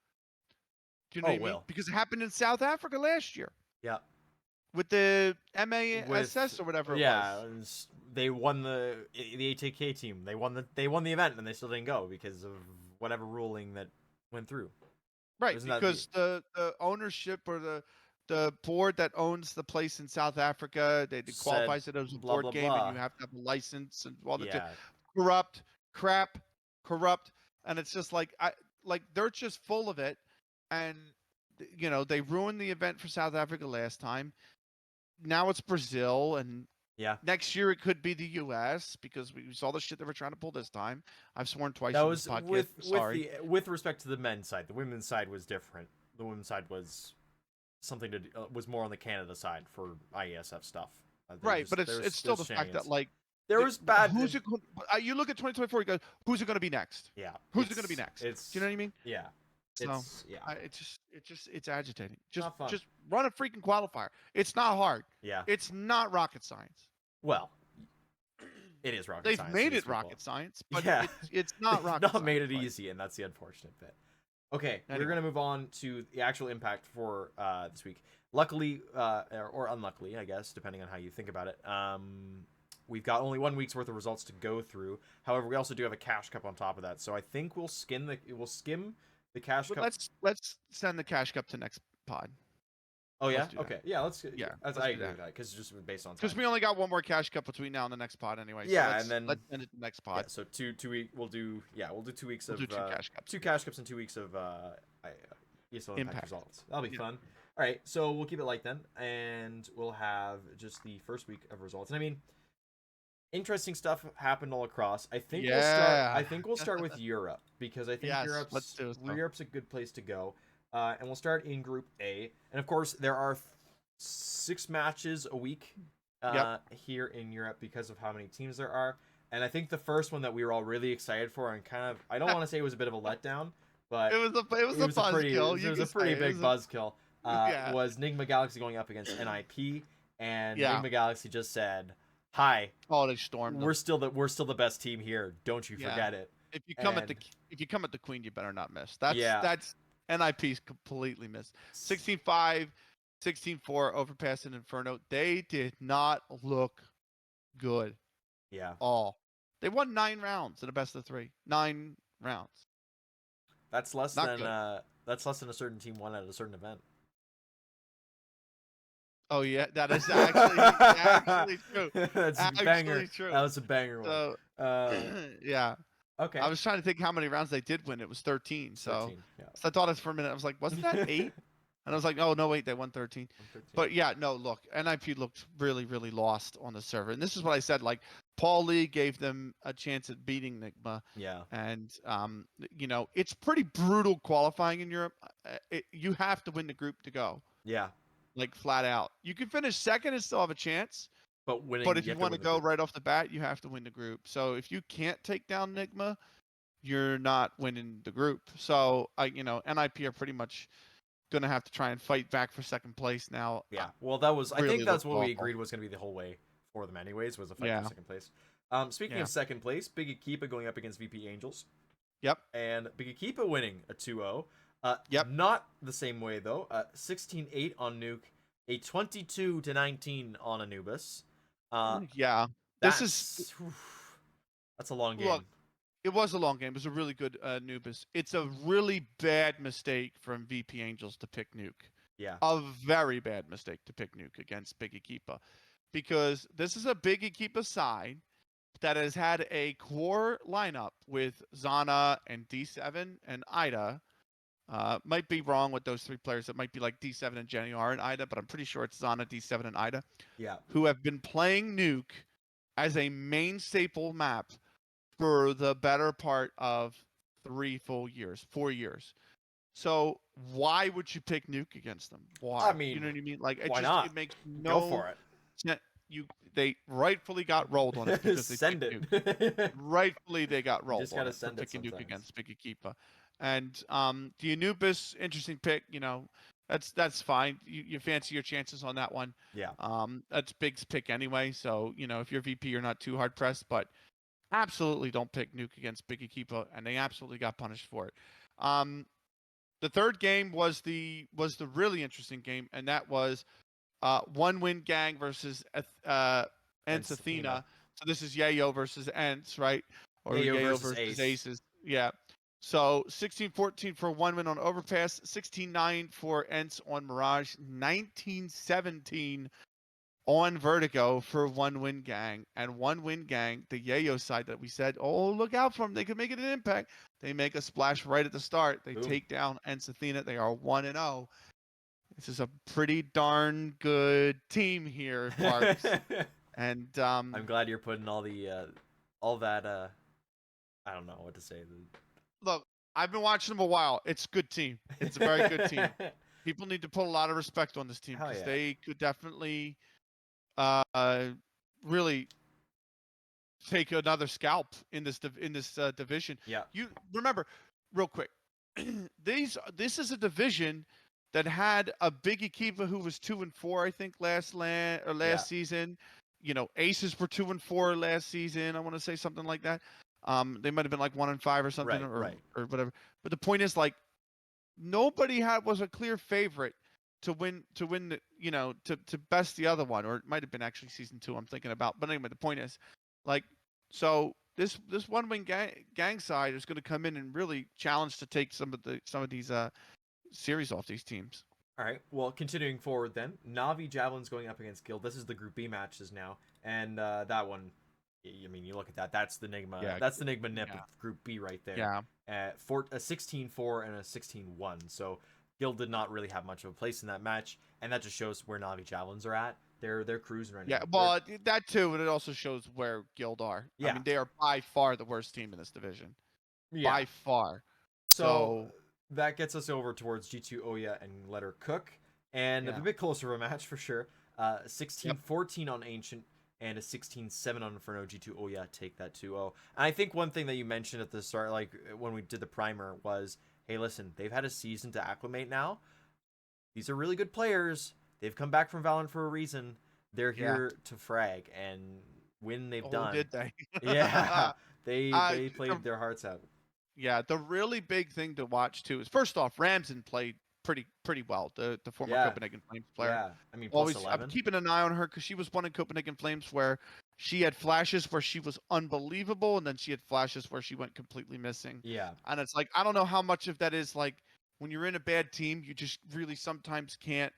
Do you know Oh, what I mean? will. Because it happened in South Africa last year Yeah. with the With MASS or whatever it yeah, was. they won the ATK team. They won the event, and they still didn't go because of whatever ruling that went through. Right, Isn't that because the ownership or the board that owns the place in South Africa, they said qualifies it as a blah board blah game, and you blah? have to have a license and all the Yeah, corrupt, crap, corrupt, and it's just like they're just full of it, and they ruined the event for South Africa last time. Now it's Brazil, and yeah. next year it could be the U.S. because we saw the shit they were trying to pull this time. I've sworn twice That in this was podcast. I'm sorry. with respect to the men's side. The women's side was different. The women's side was something was more on the Canada side for IESF stuff. Right, but it's still there's the fact that shenanigans. like There was bad. who's it? You look at 2024. You go, who's it going to be next? Yeah, Who's it going to be next? Do you know what I mean? yeah, So yeah, it's agitating. Just not fun. just run a freaking qualifier. It's not hard. Yeah, It's not rocket science. well, it is rocket They've science to made these it people. rocket science, but Yeah, it's not they've rocket not science. made it easy, and that's the unfortunate bit. Okay, we're Anyway. gonna move on to the actual impact for this week. luckily, or unluckily, I guess, depending on how you think about it, we've got only 1 week's worth of results to go through. However, we also do have a cash cup on top of that, so I think we'll skim the cash But cup. let's send the cash cup to next pod. Oh yeah, Let's do that. okay, yeah. Let's Yeah, That's, let's I do agree that. with that because just based on time. Because we only got one more cash cup between now and the next pod anyway. So Yeah, and then let's send it to the next pod. yeah, so two week we'll do 2 weeks We'll of do two cash cups. 2 cash cups and 2 weeks of ESL Impact results. That'll be fun. All right, so we'll keep it light then, and we'll have just the first week of results. And I mean, interesting stuff happened all across. I think we'll start with Europe because I think Europe's a good place to go. And we'll start in Group A, and of course there are 6 matches a week here in Europe because of how many teams there are. And I think the first one that we were all really excited for, and kind of, I don't want to say it was a bit of a letdown, but it was a pretty big buzzkill. Was Nigma Galaxy going up against NIP, and Nigma Galaxy just said, "Hi, they stormed them. We're still the best team here. Don't you forget it." If you come at the Queen, you better not miss. That's NIP's completely missed. 16-5, 16-4, Overpass and Inferno. They did not look good. Yeah. They won 9 rounds in a best of 3. 9 rounds. That's less than a certain team won at a certain event. Oh yeah, that is actually true. That's actually banger. True. That was a banger one. Yeah. Okay. I was trying to think how many rounds they did win. It was 13. So, 13, yeah. So I thought it for a minute. I was like, wasn't that 8? And I was like, oh no, wait, they won 13. But yeah, no, look, NIP looked really, really lost on the server. And this is what I said. Like, Paul Lee gave them a chance at beating Nigma. Yeah. And it's pretty brutal qualifying in Europe. You have to win the group to go. Yeah. Like flat out. You can finish second and still have a chance. But if you want to go right off the bat, you have to win the group. So if you can't take down Nigma, you're not winning the group. So NIP are pretty much gonna have to try and fight back for second place now. Yeah. Well, I think that's what we agreed was gonna be the whole way for them anyways, was a fight for second place. Speaking of second place, Big Akipa going up against VP Angels. Yep. And Big Akipa winning a 2-0. Yep. Not the same way though. 16-8 on Nuke, a 22-19 on Anubis. That's a long game. Look, it was a long game. It was a really good Anubis. It's a really bad mistake from VP Angels to pick Nuke. Yeah. A very bad mistake to pick Nuke against Big Akipa, because this is a Big Akipa side that has had a core lineup with Zana and D7 and Ida. Might be wrong with those 3 players. It might be like D7 and Jenny R and Ida, but I'm pretty sure it's Zana, D7, and Ida. Yeah. Who have been playing Nuke as a main staple map for the better part of 4 years. So why would you pick Nuke against them? Why? I mean, you know what I mean? Like, why not? It makes no. Go for it. They rightfully got rolled on it because they send it. Nuke. Rightfully, they got rolled. Just gotta on send it it picking sometimes. Nuke against Big Akipa. And the Anubis, interesting pick. That's fine. You fancy your chances on that one. Yeah. That's Big's pick anyway. So if you're VP, you're not too hard pressed. But absolutely don't pick Nuke against Big Akipa, and they absolutely got punished for it. The third game was the really interesting game, and that was One Win Gang versus Ents Athena. So this is Yayo versus Ents, right? Or Yayo versus Aces. Yeah. So 16-14 for One Win on Overpass, 16-9 for Ents on Mirage, 19-17 on Vertigo for One Win Gang. And One Win Gang, the Yayo side that we said, oh, look out for them, they could make it an impact. They make a splash right at the start. They take down Ents Athena. They are 1-0. This is a pretty darn good team here, Parks. And I'm glad you're putting all that I don't know what to say. Look, I've been watching them a while. It's a good team. It's a very good team. People need to put a lot of respect on this team because they could definitely really take another scalp in this division. Yeah. You remember, real quick, this is a division that had a Big Akipa who was 2-4, I think, last season. Aces were 2-4 last season. I want to say something like that. They might have been like 1-5 or something, or whatever. But the point is, like, nobody was a clear favorite to win the, to best the other one, or it might have been actually season 2 I'm thinking about. But anyway, the point is, like, so this one wing gang side is going to come in and really challenge to take some of these series off these teams. All right. Well, continuing forward then, Navi Javelin's going up against Guild. This is the Group B matches now, and that one, I mean, you look at that. That's the Nigma. Yeah, That's the Nigma Nip yeah. of Group B right there. Yeah. A 16-4 and a 16-1. So Guild did not really have much of a place in that match, and that just shows where Navi Javelins are at. They're cruising right now. Yeah, well, that too, and it also shows where Guild are. Yeah. I mean, they are by far the worst team in this division. Yeah. By far. So that gets us over towards G2 Oya and Letter Cook, and a bit closer of a match for sure. 16-14 on Ancient and a 16-7 on Inferno. G2 Oya take that 2-0. And I think one thing that you mentioned at the start, like when we did the primer, was, hey, listen, they've had a season to acclimate now. These are really good players. They've come back from Valorant for a reason. They're here to frag, and when they've done, did they? Yeah, they played their hearts out. Yeah, the really big thing to watch too is, first off, Ramsen played pretty well. The former Copenhagen Flames player. Yeah, I mean, always 11. I'm keeping an eye on her because she was one in Copenhagen Flames where she had flashes where she was unbelievable, and then she had flashes where she went completely missing. Yeah, and it's like, I don't know how much of that is like when you're in a bad team, you just really sometimes can't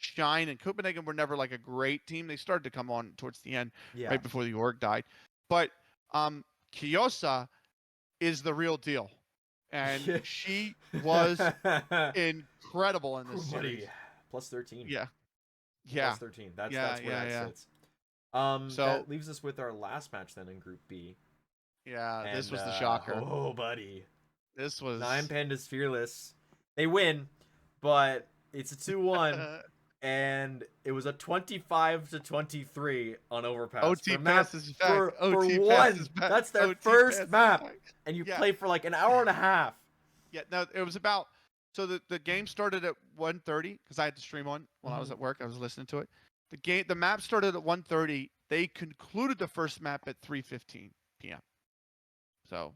shine. And Copenhagen were never like a great team. They started to come on towards the end, right before the org died. But Kiosa is the real deal, and she was incredible in this series. Plus 13. Yeah. Plus 13. That's where that sits. So that leaves us with our last match then in Group B. Yeah, and this was the shocker. Oh, buddy. This was 9 Pandas Fearless. They win, but it's a 2-1. And it was a 25-23 on Overpass. OT passes back. For one. That's their first map. And you play for like an hour and a half. Yeah, no, it was about, so the game started at 1:30 because I had to stream on while I was at work. I was listening to it. The map started at 1:30. They concluded the first map at 3:15 p.m. So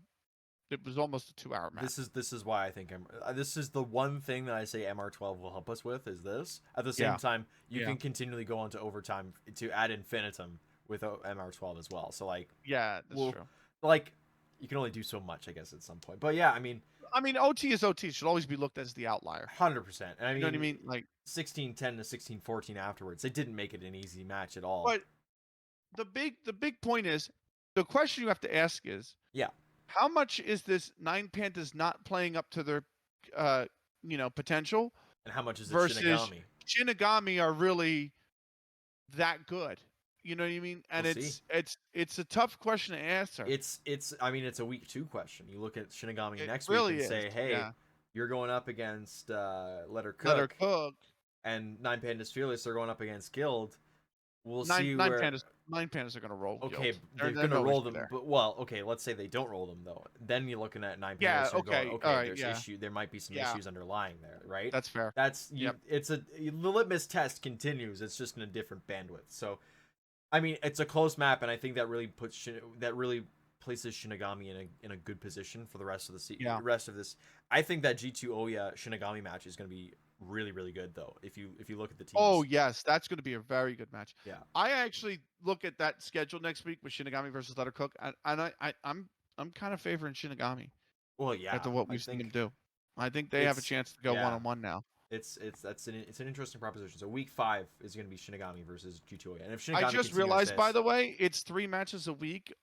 it was almost a 2-hour map. This is why I think this is the one thing that I say MR12 will help us with, is this. At the same time, you can continually go on to overtime to add infinitum with MR12 as well. So like, that's true. Like, you can only do so much, I guess, at some point. But yeah, I mean, OT is OT. It should always be looked as the outlier. 100%. And I mean, you know what I mean? Like 16-10 to 16-14 afterwards. They didn't make it an easy match at all. But the big point is, the question you have to ask is, how much is this 9 Pandas not playing up to their potential? And how much is it versus Shinigami? Shinigami are really that good. You know what I mean? And it's a tough question to answer. I mean, it's a week 2 question. You look at Shinigami next really week and say, hey, you're going up against Letter Cook. Letter Cook. And 9 Pandas Fearless are going up against Guild. We'll see where 9 Pandas are going to roll. Okay, Guild. they're going to roll them. But let's say they don't roll them though. Then you're looking at 9 Pandas. There might be some issues underlying there, right? That's fair. It's the litmus test continues. It's just in a different bandwidth. So, I mean, it's a close map, and I think that really places Shinigami in a good position for the rest of the rest of this. I think that G2 Oya Shinigami match is going to be really, really good though. If you look at the teams. Oh yes, that's going to be a very good match. Yeah. I actually look at that schedule next week with Shinigami versus Letter Cook, and I'm kind of favoring Shinigami. Well, yeah. After what we've seen them do, I think they have a chance to go 1-on-1 now. It's an interesting proposition. So week 5 is going to be Shinigami versus G2 Oya. And if Shinigami I just realized, by the way, it's 3 matches a week.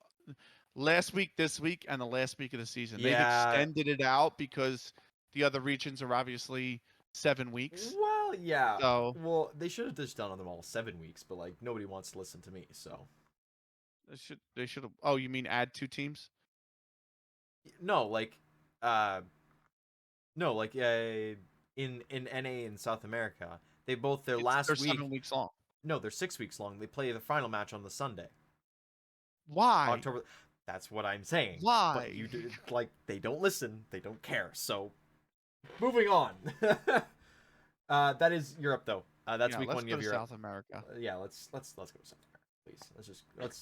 Last week, this week, and the last week of the season. They've extended it out because the other regions are obviously 7 weeks. Well, yeah. So, they should have just done them all 7 weeks, but like nobody wants to listen to me, so they should have. Oh, you mean add 2 teams? No, in NA in South America, they're last week. 7 weeks long. No, they're 6 weeks long. They play the final match on the Sunday. Why? October. That's what I'm saying. Why? But they don't listen. They don't care. So, moving on. That is Europe though. That's week 1 of Europe. South America. Let's go to South America, please.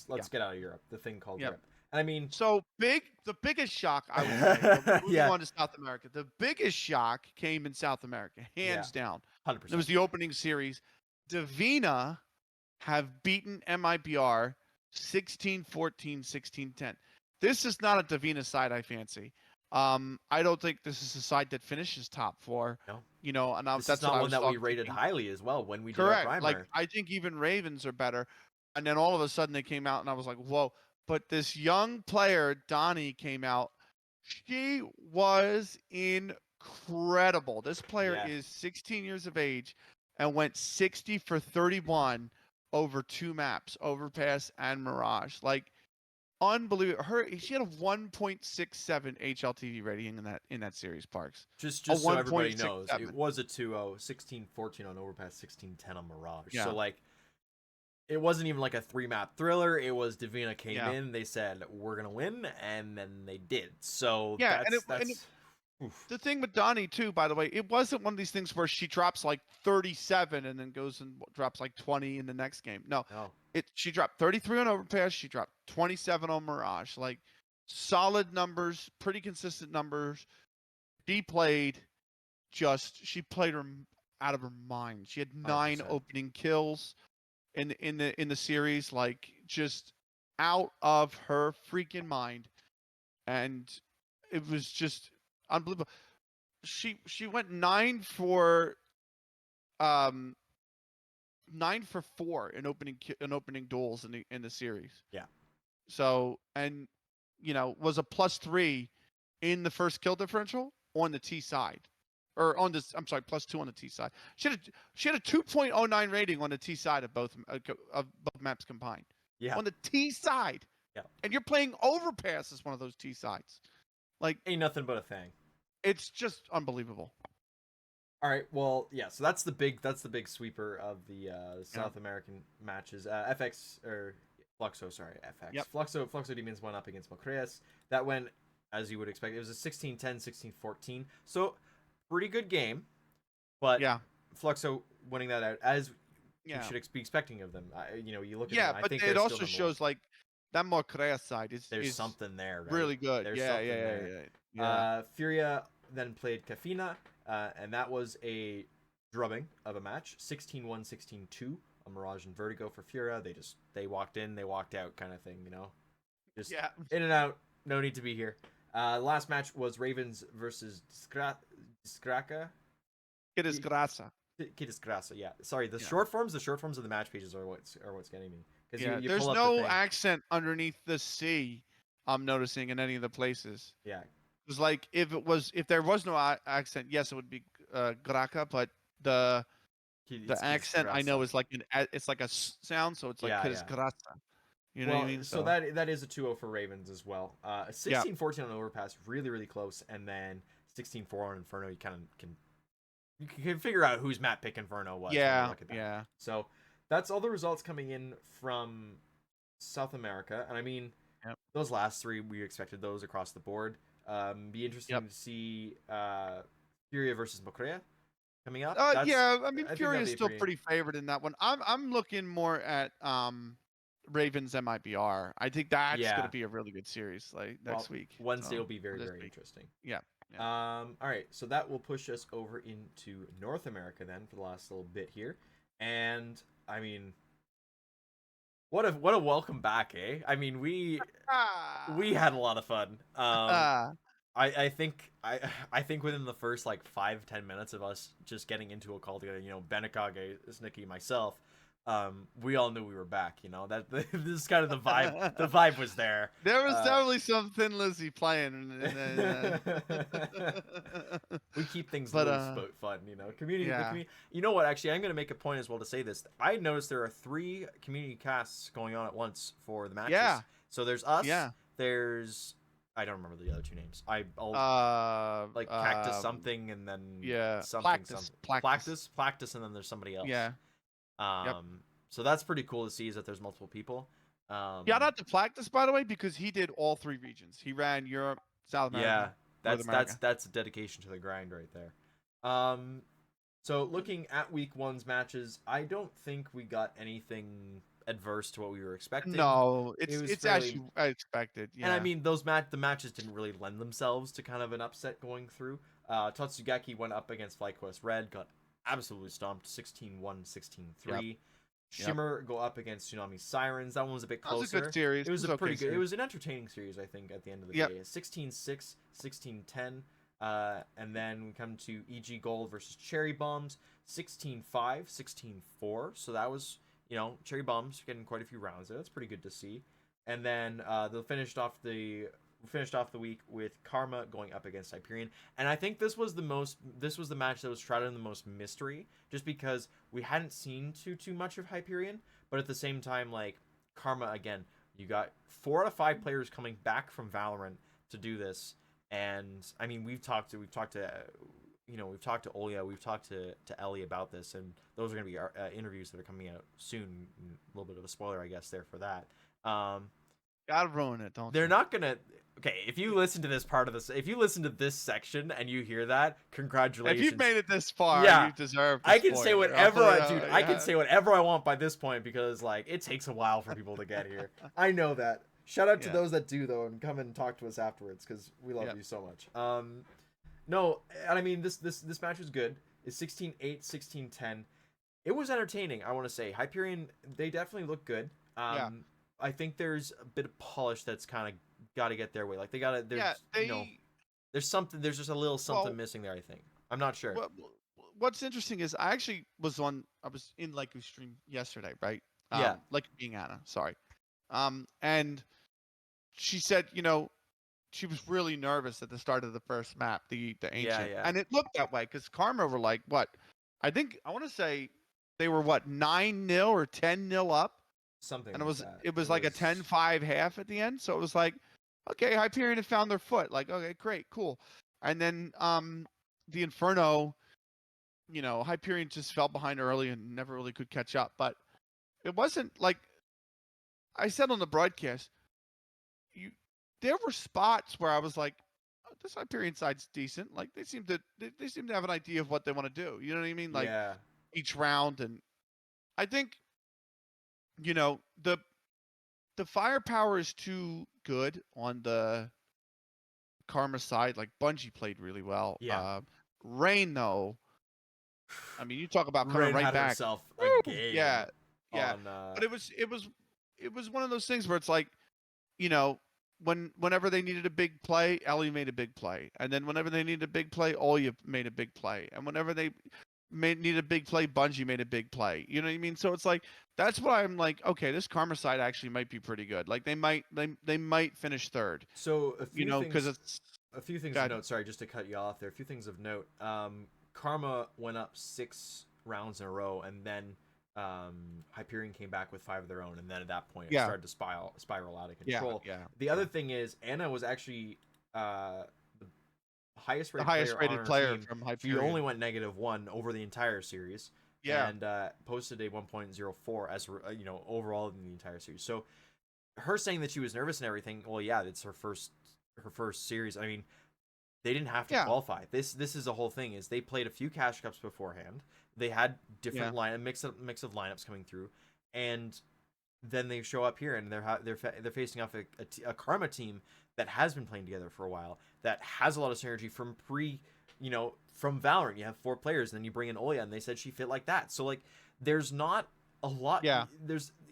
Let's get out of Europe. The thing called Europe. I mean, So the biggest shock I would say, moving yeah, on to South America, the biggest shock came in South America, yeah, hands down. It 100%. was the opening series. Davina have beaten MIBR 16-14, 16-10. This is not a Davina side I fancy. I don't think this is a side that finishes top four. No, And this is that's what not I one was that we rated thinking. highly as well when we did our Correct. Like primer. I think even Ravens are better. And then all of a sudden they came out and I was like, whoa. But this young player, Donnie, came out. She was incredible. This player Yeah, is 16 years of age and went 60 for 31 over two maps, Overpass and Mirage. Like unbelievable. She had a 1.67 HLTV rating in that series, Parks. just A so everybody knows, it 1.67. was a 2-0, 16-14 on Overpass, 16-10 on Mirage. So Yeah. like, it wasn't even like a 3-map thriller. It was Davina came Yeah. in, they said we're gonna win, and then they did. So Yeah, that's oof. the thing with Donnie too, by the way, it wasn't one of these things where she drops like 37 and then goes and drops like 20 in the next game. No, No, she dropped 33 on Overpass. She dropped 27 on Mirage. Like solid numbers, pretty consistent numbers. She played she played her out of her mind. She had 9 100%. opening kills in the series, like just out of her freaking mind, and it was just unbelievable. She went um 9 for 4 in opening duels in the series. Yeah, So and was a +3 in the first kill differential on the T side. Or on this, I'm sorry, +2 on the T side. She had a 2.09 rating on the T side of both maps combined. yeah, On the T side. yeah. And you're playing Overpass as one of those T sides. Like Ain't nothing but a thing. it's just unbelievable. All right, well, yeah. So that's the big sweeper of the Yeah. South American matches. FX or Fluxo, sorry, FX. Yep. Fluxo Demons went up against Mocreas. That went as you would expect. It was a 16-10, 16-14. So pretty good game, but Yeah. Fluxo winning that out as you Yeah. should be expecting of them. You look at Yeah, them. I but think it they're still also number one. shows like that Morcrea side There's is something there, right? really good. There's Yeah, something yeah, yeah, there. yeah, yeah. Furia then played Cafina, and that was a drubbing of a match, 16-1, 16-2 on Mirage and Vertigo for Furia. They walked in, they walked out kind of thing, just Yeah. in and out. No need to be here. Last match was Ravens versus Discraca. It is grasa. Kid Discrasa, yeah. Sorry, the Yeah. short forms of the match pages are what's getting me. Because Yeah, you there's pull up the no thing. accent underneath the C. I'm noticing in any of the places. Yeah. It's like if there was no accent, yes, it would be graka, but the Kid accent I know Discrasa. is like it's like a sound, so it's like Yeah, it is yeah. grasa. You know what I Well, mean? so that is a 2-0 for Ravens as well. Yeah. 16-14 on Overpass, really, really close. And then 16-4 on Inferno, you kind of can figure out whose map pick Inferno was when you look at that. Yeah. So that's all the results coming in from South America. And I mean, Yep. those last three, we expected those across the board. Be interesting Yep. to see Furia versus Mocrea coming up. Yeah, I mean I think Fury that'd is be still pretty favored in that one. I'm looking more at Ravens MIBR. I think that's Yeah. gonna be a really good series like next week. Wednesday So, will be very, this very week. interesting. Yeah. All right, so that will push us over into North America then for the last little bit here, and I mean, what a welcome back, eh? I mean, we had a lot of fun. I think I think within the first like 5-10 minutes of us just getting into a call together, Benikage, Snicky, myself, we all knew we were back. That this is kind of the vibe. The vibe was there. There was definitely some Thin Lizzy playing. We keep things But, loose but fun, Community, the yeah. community. You know what? Actually, I'm going to make a point as well to say this. I noticed there are 3 community casts going on at once for the matches. Yeah. So there's us. Yeah. There's I don't remember the other 2 names. I'll like Cactus something and then yeah, something Plactus, and then there's somebody else. Yeah. So that's pretty cool to see is that there's multiple people. Shout out to Plactus, by the way, because he did all 3 regions. He ran Europe, South America. Yeah, that's a dedication to the grind right there. So looking at week 1's matches, I don't think we got anything adverse to what we were expecting. No, It was it's fairly, actually I expected. and I Yeah. mean the matches didn't really lend themselves to kind of an upset going through. Tatsugaki went up against FlyQuest Red, got absolutely stomped 16-1, 16-3. Yep. Shimmer go up against Tsunami Sirens. That one was a bit That was a closer. good series. It was a okay pretty good. It series. was an entertaining series, I think, at the end of the Yep. day. 16-6, 16-10. And then we come to EG Gold versus Cherry Bombs, 16-5, 16-4. So that was, Cherry Bombs getting quite a few rounds there. That's pretty good to see. And then they finished off the week with Karma going up against Hyperion. And I think this was the match that was shrouded in the most mystery, just because we hadn't seen too much of Hyperion, but at the same time, like, Karma, again, you got 4 out of 5 players coming back from Valorant to do this. And I mean, we've talked to Olya, we've talked to Ellie about this, and those are going to be our interviews that are coming out soon. A little bit of a spoiler, I guess, there for that. Gotta ruin it, don't They're you? not gonna. Okay, if you listen to if you listen to this section and you hear that, congratulations. If you've made it this far, Yeah. you deserve. I can say whatever, I can Yeah. say whatever I want by this point, because like it takes a while for people to get here. I know that. Shout out to Yeah. those that do though, and come and talk to us afterwards, because we love Yep. you so much. No, and I mean this match was good. It's 16-8, 16-10. It was entertaining. I want to say Hyperion, they definitely look good. Yeah. I think there's a bit of polish that's kind of got to get their way. Like they got to. There's there's something. There's just a little something missing there, I think. I'm not sure. What's interesting is I actually was in Liku's stream yesterday, right? Yeah. Like being Anna, sorry. And she said, she was really nervous at the start of the first map, the ancient, yeah. and it looked that way because Karma were like what? I want to say they were what 9-0 or 10-0 up, Something. and like it was like a 10-5 half at the end. So it was like, okay, Hyperion had found their foot. Like, okay, great, cool. And then the Inferno, Hyperion just fell behind early and never really could catch up. But it wasn't like I said on the broadcast. There were spots where I was like, oh, this Hyperion side's decent. Like they seem to have an idea of what they want to do. You know what I mean? Like each round, and I think, the firepower is too good on the Karma side. Like Bungie played really well. Yeah. Rain though, I mean, you talk about coming right back. Herself a game. Yeah. On, but it was one of those things where it's like, whenever they needed a big play, Ellie made a big play, and then whenever they needed a big play, Olya made a big play, and whenever they needed a big play, Bungie made a big play. You know what I mean? So it's like that's why I'm like, okay, this Karma side actually might be pretty good. Like they might finish third. So a few things, because it's a few things of note. Sorry, just to cut you off there. A few things of note. Karma went up 6 rounds in a row, and then Hyperion came back with 5 of their own, and then at that point it started to spiral out of control. Yeah. The other thing is Anna was actually the highest rated player team. from Hyperion. She only went -1 over the entire series. Yeah. And posted a 1.04 as overall in the entire series. So her saying that she was nervous and everything, well, yeah, it's her first series. I mean, they didn't have to qualify. This is the whole thing. Is they played a few cash cups beforehand. They had different mix of lineups coming through, and then they show up here and they're facing off a Karma team that has been playing together for a while, that has a lot of synergy from from Valorant. You have 4 players, and then you bring in Olya, and they said she fit like that. So like, there's not a lot. Yeah.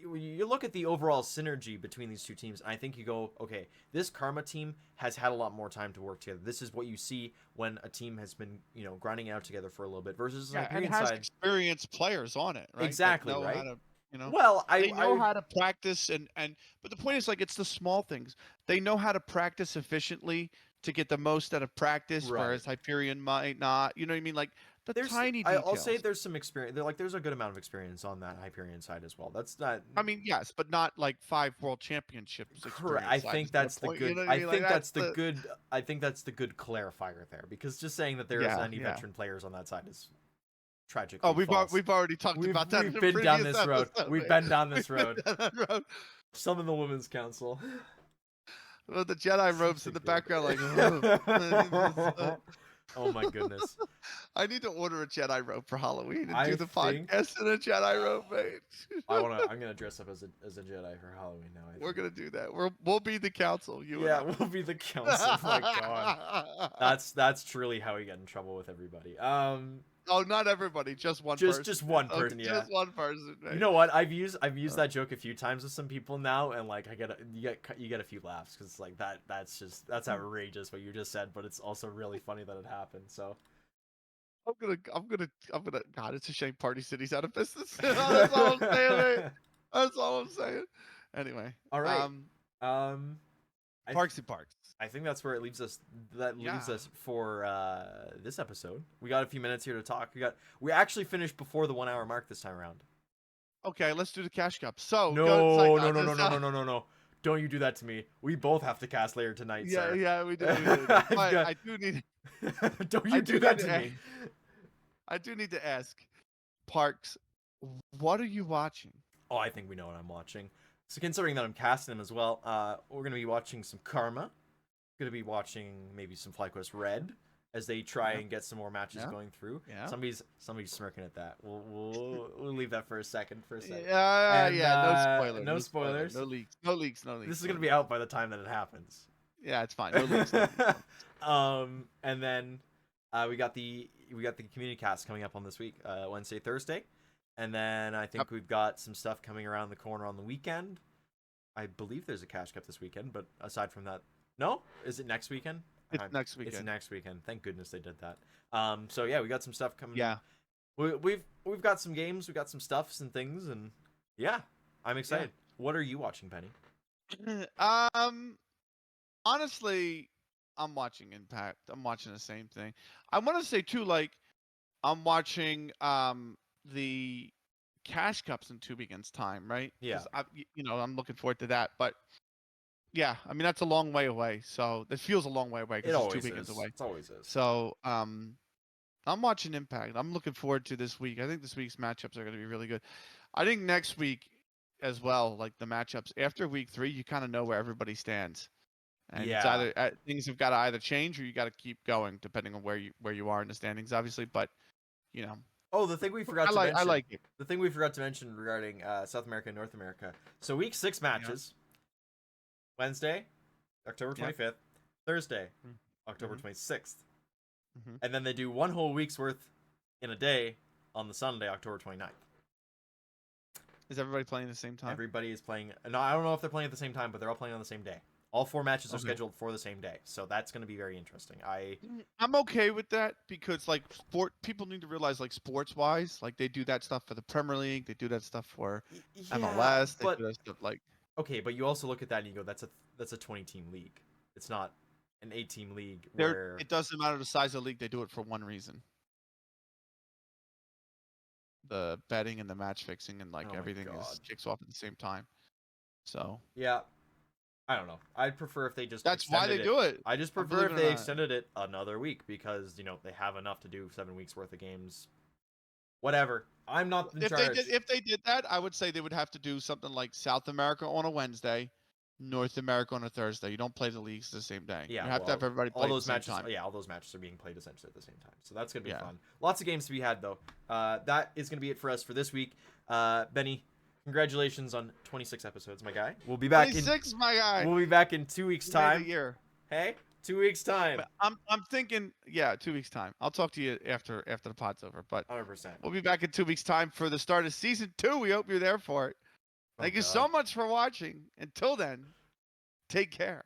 You look at the overall synergy between these two teams, and I think you go, okay, this Karma team has had a lot more time to work together. This is what you see when a team has been, grinding out together for a little bit versus and has experienced players on it, right? Exactly, right? How to, well, they know how to practice, but the point is, like, it's the small things. They know how to practice efficiently to get the most out of practice, whereas Hyperion might not. You know what I mean? Like the tiny details. I'll say there's some experience. There's a good amount of experience on that Hyperion side as well. That's not. I mean, yes, but not like 5 world championships. Correct. I think that's the good. I think that's the good. I think that's the good clarifier there, because just saying that there isn't any veteran players on that side is tragic. Oh, we've already talked about that. We've been down this road. We've been down this road. Summon the Women's Council. Well, the Jedi robes in the background, like. Oh my goodness. I need to order a Jedi robe for Halloween and I do the think podcast in a Jedi robe, mate. I'm gonna dress up as a Jedi for Halloween now. We're gonna do that. We'll be the council, you Yeah, and we'll be the council. My God, I. that's truly how we get in trouble with everybody. Oh, not everybody, just one just person. just one Okay, person. Yeah. just one person. You Mate. know what? I've used that joke a few times with some people now, and like you get a few laughs because like that's outrageous what you just said, but it's also really funny that it happened. So I'm gonna. God, it's a shame Party City's out of business. That's all I'm saying, mate. That's all I'm saying. Anyway, all right, um, I Parks and Parks. I think that's where it leaves us. That leaves Yeah. us for this episode. We got a few minutes here to talk. We actually finished before the 1 hour mark this time around. Okay, let's do the cash cup. So No. Don't you do that to me. We both have to cast later tonight, Yeah, sir. yeah, we do. But I do need. Don't you do that to me. I do need to ask, Parks, what are you watching? Oh, I think we know what I'm watching. So considering that I'm casting them as well, we're gonna be watching some Karma. Gonna be watching maybe some FlyQuest Red as they try and get some more matches going through. Yeah. Somebody's smirking at that. We'll leave that for a second. Yeah, And, no spoilers. no spoilers. No leaks. No leaks. No leaks. This is gonna be out by the time that it happens. Yeah, it's fine. No leaks. No leaks. And then we got the community cast coming up on this week, Wednesday, Thursday, and then I think we've got some stuff coming around the corner on the weekend. I believe there's a cash cup this weekend, but aside from that, no. Is it next weekend? It's next weekend. It's next weekend. Thank goodness they did that. So yeah, we got some stuff coming. Yeah. We've got some games, we got some stuffs and things, and yeah, I'm excited. Yeah. What are you watching, Penny? Honestly, I'm watching Impact. I'm watching the same thing. I want to say too, like, I'm watching the cash cups in 2 weekends time, right? Yeah. I'm looking forward to that, but. Yeah, I mean that's a long way away. So it feels a long way away because it's 2 weekends away. It always is. So I'm watching Impact. I'm looking forward to this week. I think this week's matchups are going to be really good. I think next week as well, like the matchups after week 3, you kind of know where everybody stands, and it's either things have got to either change or you got to keep going depending on where you are in the standings, obviously. But you know. Oh, the thing we forgot to mention. I like it. The thing we forgot to mention regarding South America and North America. So week 6 matches. Yeah. Wednesday, October 25th. Thursday, October 26th. And then they do 1 whole week's worth in a day on the Sunday, October 29th. Is everybody playing at the same time? Everybody is playing. No, I don't know if they're playing at the same time, but they're all playing on the same day. All 4 matches are scheduled for the same day. So that's going to be very interesting. I'm okay with that because like people need to realize like sports-wise, like they do that stuff for the Premier League, they do that stuff for MLS, they do that stuff like. Okay, but you also look at that and you go, that's a 20-team league. It's not an 8-team league where it doesn't matter the size of the league. They do it for one reason: the betting and the match fixing and like everything kicks off at the same time. So yeah, I don't know. I'd prefer if they just. That's why they do it. I just prefer if they extended it another week because they have enough to do 7 weeks worth of games. Whatever. I'm not in charge. If they did that, I would say they would have to do something like South America on a Wednesday, North America on a Thursday. You don't play the leagues the same day. Yeah, you have to have everybody play all those at the matches. same time. Yeah, all those matches are being played essentially at the same time. So that's gonna be fun. Lots of games to be had though. That is gonna be it for us for this week. Benny, congratulations on 26 episodes, my guy. We'll be back 26, my guy. We'll be back in 2 weeks' time. A year. Hey, 2 weeks' time. I'm thinking, 2 weeks' time. I'll talk to you after the pod's over. But 100%. We'll be back in 2 weeks' time for the start of season 2. We hope you're there for it. Thank you so much for watching. Until then, take care.